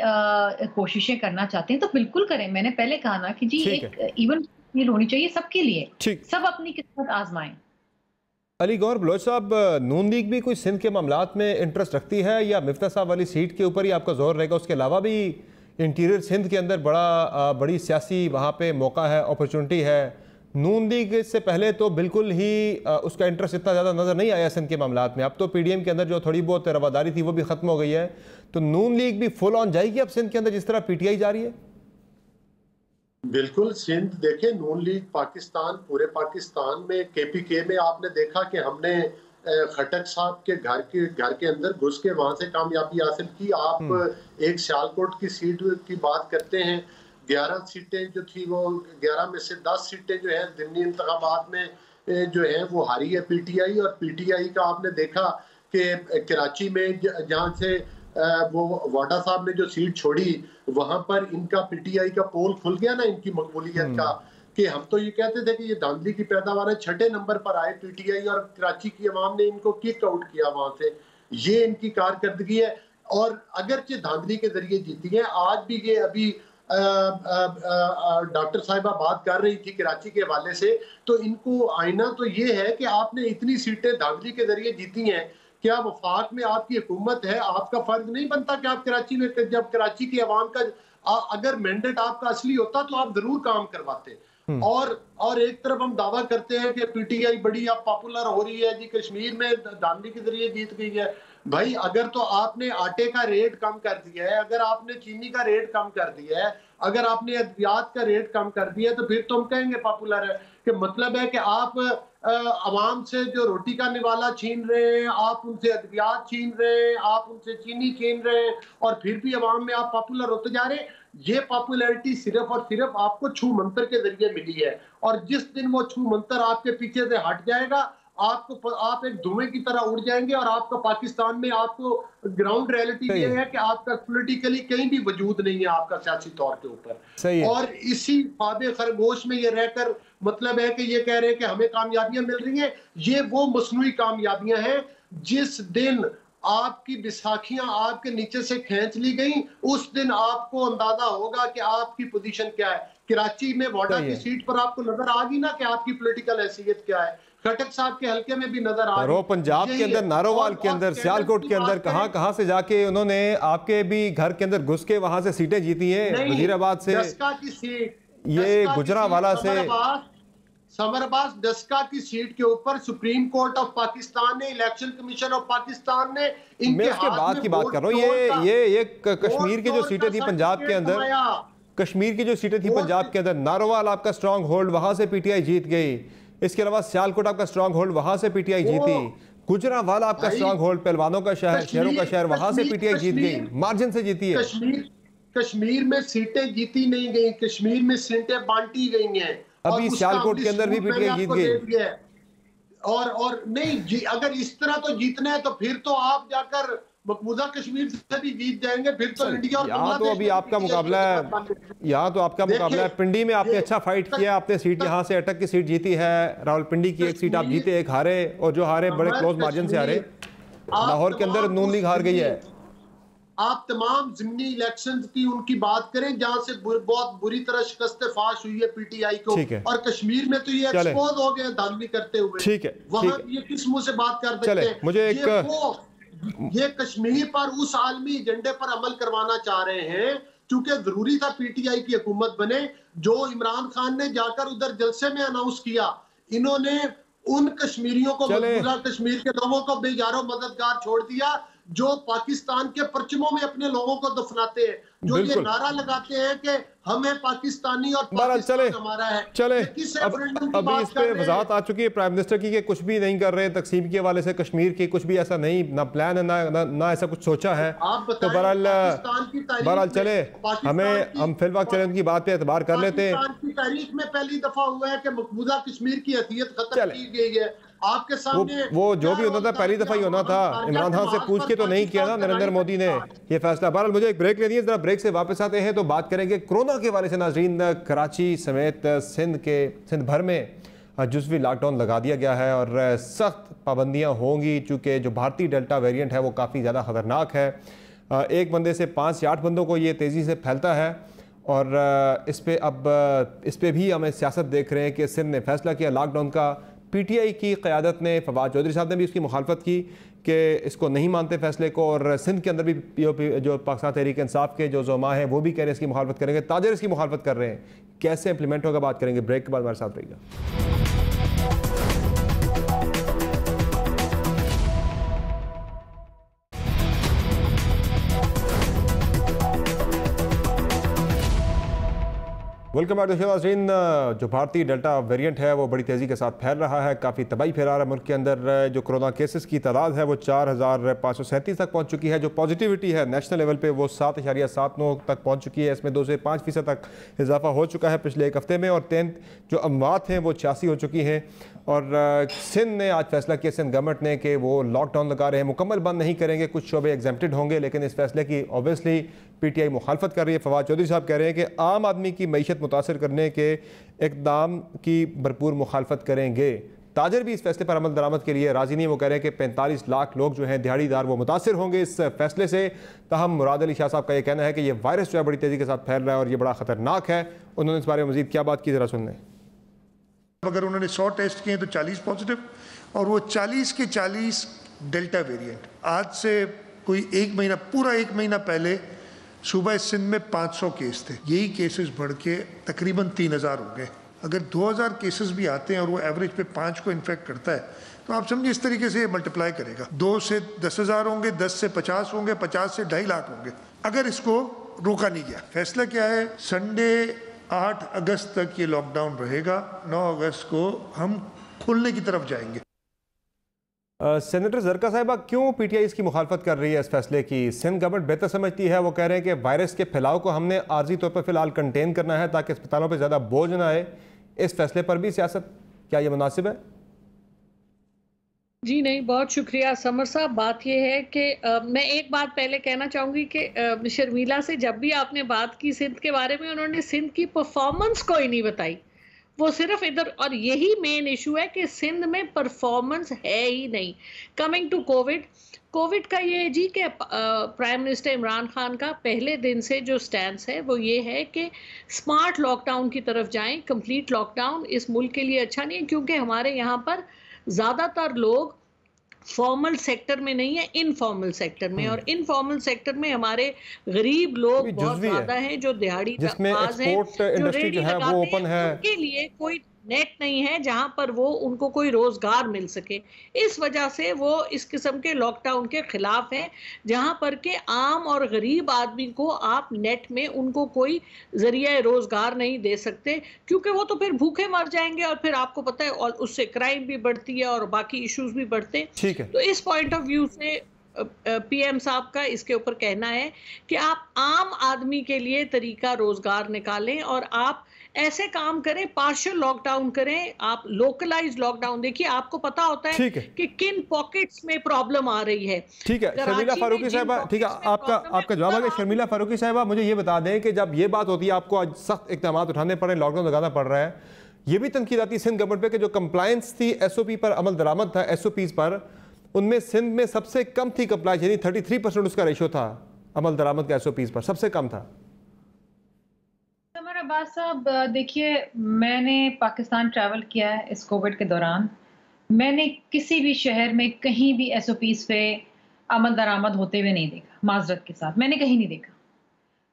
कोशिशें करना चाहते हैं तो बिल्कुल करें। मैंने पहले कहा ना कि जी एक इवन होनी चाहिए सबके लिए, सब अपनी किस्मत आजमाएं। अली गौहर बलोच साहब, नून लीग भी कोई सिंध के मामलात में इंटरेस्ट रखती है या मिफ्ता साहब वाली सीट के ऊपर ही आपका जोर रहेगा? उसके अलावा भी इंटीरियर सिंध के अंदर बड़ी सियासी वहाँ पे मौका है, अपॉर्चुनिटी है। नून लीग से पहले तो बिल्कुल ही उसका इंटरेस्ट इतना ज़्यादा नज़र नहीं आया सिंध के मामलात में। अब तो PDM के अंदर जो थोड़ी बहुत रवादारी थी वो भी ख़त्म हो गई है, तो नून लीग भी फुल ऑन जाएगी अब सिंध के अंदर जिस तरह PTI जा रही है? बिल्कुल। सिंध देखे, नून लीग पाकिस्तान, पूरे पाकिस्तान में KPK में आपने देखा कि हमने खटक साहब के घर के अंदर घुस के वहां से कामयाबी हासिल की। आप एक सियालकोट की सीट की बात करते हैं, 11 सीटें जो थी वो 11 में से 10 सीटें जो है ज़िमनी इंतखाबात में जो है वो हारी है PTI। और PTI का आपने देखा कि कराची में जहाँ से वो वाडा साहब ने जो सीट छोड़ी वहां पर इनका PTI का पोल खुल गया ना, इनकी मकबूलियत का, कि हम तो ये कहते थे कि ये धांधली की पैदावार है, 6ठे नंबर पर आए PTI और कराची की अवाम ने इनको किक आउट किया वहां से। ये इनकी कारकर्दगी है। और अगरचे धांधली के जरिए जीती है, आज भी ये अभी डॉक्टर साहिबा बात कर रही थी कराची के हवाले से, तो इनको आईना तो ये है कि आपने इतनी सीटें धांधली के जरिए जीती हैं क्या वफाक में आपकी हुकूमत है, आपका फर्ज नहीं बनता कि आप कराची में, जब कराची की आवाम का अगर मैंडेट आपका असली होता तो आप जरूर काम करवाते। और एक तरफ हम दावा करते हैं कि पीटीआई बड़ी अब पॉपुलर हो रही है जी, कश्मीर में धांधली के जरिए जीत गई है। भाई अगर तो आपने आटे का रेट कम कर दिया है, अगर आपने चीनी का रेट कम कर दिया है, अगर आपने अद्वियात का रेट कम कर दिया है, तो फिर तो हम कहेंगे पॉपुलर है। कि मतलब है कि आप आवाम से जो रोटी का निवाला छीन रहे हैं, आप उनसे अद्वियात छीन रहे हैं, आप उनसे चीनी छीन रहे हैं, और फिर भी आवाम में आप पॉपुलर होते जा रहे हैं। ये पॉपुलैरिटी सिर्फ और सिर्फ आपको छू मंतर के जरिए मिली है, और जिस दिन वो छू मंतर आपके पीछे से हट जाएगा, आप एक धुएं की तरह उड़ जाएंगे, और आपका पाकिस्तान में आपको ग्राउंड रियलिटी ये है कि आपका पॉलिटिकली कहीं भी वजूद नहीं है आपका सियासी तौर के ऊपर। और इसी ख्वाबे खरगोश में ये रहकर मतलब है कि ये कह रहे हैं कि हमें कामयाबियां मिल रही हैं। ये वो मसनूई कामयाबियां हैं जिस दिन आपकी बैसाखियां आपके नीचे से खींच ली गई, उस दिन आपको अंदाजा होगा कि आपकी पोजीशन क्या है। कराची में वाडा की सीट पर आपको नजर आ गई ना कि आपकी पॉलिटिकल हैसियत क्या है। खटक साहब के हल्के में भी नजर आ रही। पंजाब के अंदर, नारोवाल के अंदर, सियालकोट के अंदर कहां से जाके उन्होंने आपके भी घर के अंदर घुस के वहां से सीटें जीती हैं। वजीराबाद से डस्का की सीट, ये गुजरांवाला से, समरबास डस्का की सीट के ऊपर सुप्रीम कोर्ट ऑफ पाकिस्तान ने, इलेक्शन कमीशन ऑफ पाकिस्तान ने मैं उसके बाद की बात कर रहा हूँ। ये कश्मीर की जो सीटें थी पंजाब के अंदर, कश्मीर की जो सीटें थी पंजाब के अंदर, नारोवाल आपका स्ट्रांग होल्ड, वहां से पीटीआई जीत गई। इसके अलावा सियालकोट आपका स्ट्रांग होल्ड, वहां से पीटीआई जीती। गुजरांवाला आपका स्ट्रांग होल्ड, पहलवानों का शहर, शहरों का शहर, वहां से पीटीआई जीत गई, मार्जिन से जीती है। कश्मीर में सीटें जीती नहीं गई, कश्मीर में सीटें बांटी गई हैं। अभी सियालकोट के अंदर भी पीटीआई जीत गई। और नहीं, अगर इस तरह तो जीतना है तो फिर तो आप जाकर मकबूजा कश्मीर से भी जीत जाएंगे। फिर तो इंडिया और यहाँ तो अभी आपका मुकाबला है, यहाँ तो आपका मुकाबला है। पिंडी में आपने अच्छा फाइट किया, आपने सीट यहाँ से अटक की सीट जीती है। रावलपिंडी की एक सीट आप जीते, एक हारे, और जो हारे बड़े क्लोज मार्जिन से हारे। लाहौर के अंदर नून लीग हार गई है। आप तमाम ज़िमनी इलेक्शंस की उनकी बात करें जहां से बहुत बुरी तरह शिकस्त फाश हुई है पीटीआई को, और कश्मीर में तो ये एक्सपोज हो गए धांधली करते हुए। ठीक है, वहां ये किस मुंह से बात कर सकते हैं? मुझे ये कश्मीर पर उस आलमी एजेंडे पर अमल करवाना चाह रहे हैं, क्योंकि जरूरी था पीटीआई की हुकूमत बने, जो इमरान खान ने जाकर उधर जलसे में अनाउंस किया। इन्होंने उन कश्मीरियों को, कश्मीर के लोगों को बेजारो मददगार छोड़ दिया जो पाकिस्तान के परचमों में अपने लोगों को दफनाते हैं, जो ये नारा लगाते हैं कि हमें पाकिस्तानी और पाकिस्तान हमारा है। चले अभी इस पे वजाहत आ चुकी है प्राइम मिनिस्टर की कि कुछ भी नहीं कर रहे तकसीम के हवाले से, कश्मीर की कुछ भी ऐसा नहीं, ना प्लान है, ना ऐसा कुछ सोचा है। तो बहरहाल चले, हम फिल वक्त चले उनकी बात पे एतबार कर लेते हैं। तारीख में पहली दफा हुआ है कि मकबूजा कश्मीर की हैसियत खत्म की गई है आपके सामने। वो जो भी होना था पहली दफा ही होना था। इमरान खान से पूछ के तो नहीं किया ना नरेंद्र मोदी ने ये फैसला। बहरहाल मुझे एक ब्रेक लेनी है, जरा ब्रेक से वापस आते हैं तो बात करेंगे कोरोना के हवाले से। नाजरीन, कराची समेत सिंध भर में जुज़वी लॉकडाउन लगा दिया गया है और सख्त पाबंदियां होंगी, चूँकि जो भारतीय डेल्टा वेरिएंट है वो काफ़ी ज़्यादा ख़तरनाक है। एक बंदे से 5 से 8 बंदों को ये तेज़ी से फैलता है, और इस पर भी हमें सियासत देख रहे हैं कि सिंध ने फैसला किया लॉकडाउन का। पीटीआई की क़यादत ने, फवाद चौधरी साहब ने भी उसकी मुखालफत की कि इसको नहीं मानते फैसले को, और सिंध के अंदर भी पीओपी जो पाकिस्तान तहरीक इंसाफ के जो ज़ुमा हैं वो भी कह रहे हैं इसकी मुखालफत करेंगे। ताजर इसकी मुखालफत कर रहे हैं। कैसे इंप्लीमेंट होगा बात करेंगे, ब्रेक के बाद हमारे साथ रहिएगा। वेलकम बैक नाज़रीन। जो भारतीय डेल्टा वेरिएंट है वो बड़ी तेज़ी के साथ फैल रहा है, काफ़ी तबाही फैला रहा है मुल्क के अंदर। जो कोरोना केसेस की तादाद है वो 4537 तक पहुंच चुकी है। जो पॉजिटिविटी है नेशनल लेवल पे वो 7.79 तक पहुंच चुकी है। इसमें 2 से 5% तक इजाफा हो चुका है पिछले एक हफ्ते में, और जो अमवात हैं वो 86 हो चुकी हैं। और सिंध ने आज फैसला किया, सिंध गवर्नमेंट ने, कि वो लॉकडाउन लगा रहे हैं, मुकम्मल बंद नहीं करेंगे, कुछ शोबे एग्जेम्प्टेड होंगे, लेकिन इस फैसले की ऑब्वियसली पीटीआई मुखालफत कर रही है। फवाद चौधरी साहब कह रहे हैं कि आम आदमी की मईशत मुतासर करने के इक़दाम की भरपूर मुखालफत करेंगे। ताजर भी इस फैसले पर अमल दरामद के लिए राजी नहीं। वो कह रहे हैं कि 45 लाख लोग जो हैं दिहाड़ीदार वो मुतासर होंगे इस फैसले से। ताहम मुराद अली शाह साहब का ये कहना है कि ये वायरस जो है बड़ी तेज़ी के साथ फैल रहा है और ये बड़ा ख़तरनाक है। उन्होंने इस बारे में मज़ीद क्या बात की, ज़रा सुन लें। अगर उन्होंने 100 टेस्ट किए तो 40 पॉजिटिव, और वो 40 के 40 डेल्टा वेरिएंट। आज से कोई पूरा एक महीना पहले सुबह सिंध में 500 केस थे, यही केसेस बढ़ के तकरीबन 3000 हो गए। अगर 2000 केसेस भी आते हैं और वो एवरेज पे 5 को इन्फेक्ट करता है तो आप समझिए इस तरीके से ये मल्टीप्लाई करेगा। 2 से 10,000 होंगे, 10 से 50 होंगे, 50 से 2.5 लाख होंगे अगर इसको रोका नहीं गया। फैसला क्या है? संडे 8 अगस्त तक ये लॉकडाउन रहेगा, 9 अगस्त को हम खुलने की तरफ जाएंगे। सेनेटर ज़रका साहिबा, क्यों पीटीआई इसकी मुखालफत कर रही है इस फैसले की? सिंध गवर्नमेंट बेहतर समझती है, वो कह रहे हैं कि वायरस के फैलाव को हमने आर्जी तौर पर फिलहाल कंटेन करना है ताकि अस्पतालों पर ज़्यादा बोझ ना आए। इस फैसले पर भी सियासत, क्या ये मुनासिब है? जी नहीं, बहुत शुक्रिया समर साहब। बात यह है कि मैं एक बात पहले कहना चाहूँगी कि शर्मिला से जब भी आपने बात की सिंध के बारे में, उन्होंने सिंध की परफॉर्मेंस कोई नहीं बताई, वो सिर्फ इधर, और यही मेन इशू है कि सिंध में परफॉर्मेंस है ही नहीं। कमिंग टू कोविड का ये जी कि प्राइम मिनिस्टर इमरान खान का पहले दिन से जो स्टैंस है वो ये है कि स्मार्ट लॉकडाउन की तरफ जाएं। कंप्लीट लॉकडाउन इस मुल्क के लिए अच्छा नहीं है, क्योंकि हमारे यहाँ पर ज़्यादातर लोग फॉर्मल सेक्टर में नहीं है, इनफॉर्मल सेक्टर में, और इनफॉर्मल सेक्टर में हमारे गरीब लोग बहुत ज्यादा हैं जो दिहाड़ी बाज हैं, जो रेडी लगाते हैं, उनके लिए कोई नेट नहीं है जहां पर वो उनको कोई रोजगार मिल सके। इस वजह से वो इस किस्म के लॉकडाउन के खिलाफ है, जहां पर के आम और गरीब आदमी को आप नेट में उनको कोई जरिया रोजगार नहीं दे सकते, क्योंकि वो तो फिर भूखे मर जाएंगे और फिर आपको पता है और उससे क्राइम भी बढ़ती है और बाकी इश्यूज भी बढ़ते हैं। ठीक है, तो इस पॉइंट ऑफ व्यू से पीएम साहब का इसके ऊपर कहना है कि आप आम आदमी के लिए तरीका रोजगार निकालें और आप ऐसे काम करें, पार्शियल लॉकडाउन करें, आप लोकलाइज लॉकडाउन। देखिए, आपको पता होता है कि किन पॉकेट्स में प्रॉब्लम आ रही है। ठीक है शर्मिला फारूकी साहिबा, ठीक है, आपका जवाब है। शर्मिला फारूकी साहिबा, मुझे ये बता दें कि जब ये बात होती है आपको आज सख्त इक़दाम उठाने पड़ रहे हैं, लॉकडाउन लगाना पड़ रहा है, ये भी तनकीद आती है सिंध गवर्नमेंट पे कि जो कंप्लायंस थी SOP पर, अमल दरामद था SOPs पर, उनमें सिंध में सबसे कम थी कंप्लायंस, यानी 33% उसका रेशो था अमल दरामद के SOPs पर, सबसे कम था। अब्बास साहब, देखिए, मैंने पाकिस्तान ट्रैवल किया है इस कोविड के दौरान। मैंने किसी भी शहर में कहीं भी SOPs पे अमल दरामद होते हुए नहीं देखा, माजरत के साथ मैंने कहीं नहीं देखा।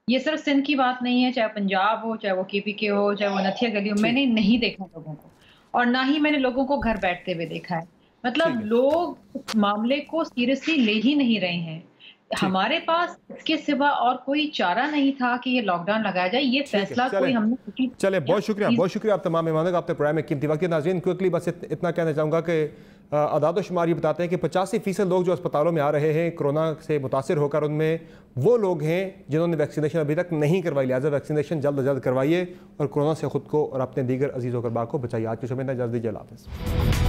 ये सिर्फ सिंध की बात नहीं है, चाहे पंजाब हो, चाहे वो KPK हो, चाहे वो नथिया गली हो, मैंने नहीं देखा लोगों को, और ना ही मैंने लोगों को घर बैठते हुए देखा है। मतलब लोग इस मामले को सीरियसली ले ही नहीं रहे हैं। हमारे पास इसके सिवा और कोई चारा नहीं था कि ये लॉकडाउन लगाया जाए। ये फैसला कोई हमने चले, बहुत शुक्रिया आप तमाम मेहमानों का, आपने प्रोग्राम में कीमती वक्त। नाज़रीन, क्विकली बस इतना कहना चाहूँगा कि आदाद शुमार ये बताते हैं कि 85% लोग जो अस्पतालों में आ रहे हैं कोरोना से मुतासर होकर, उनमें वो लोग हैं जिन्होंने वैक्सीनेशन अभी तक नहीं करवाई। लिहाजा वैक्सीनेशन जल्द अज जल्द करवाइए और कोरोना से खुद को और अपने दीगर अजीज़ व अक़रबा को बचाइए। आज के शो में इतना, इजाज़त दीजिए, अल्लाह हाफ़िज़।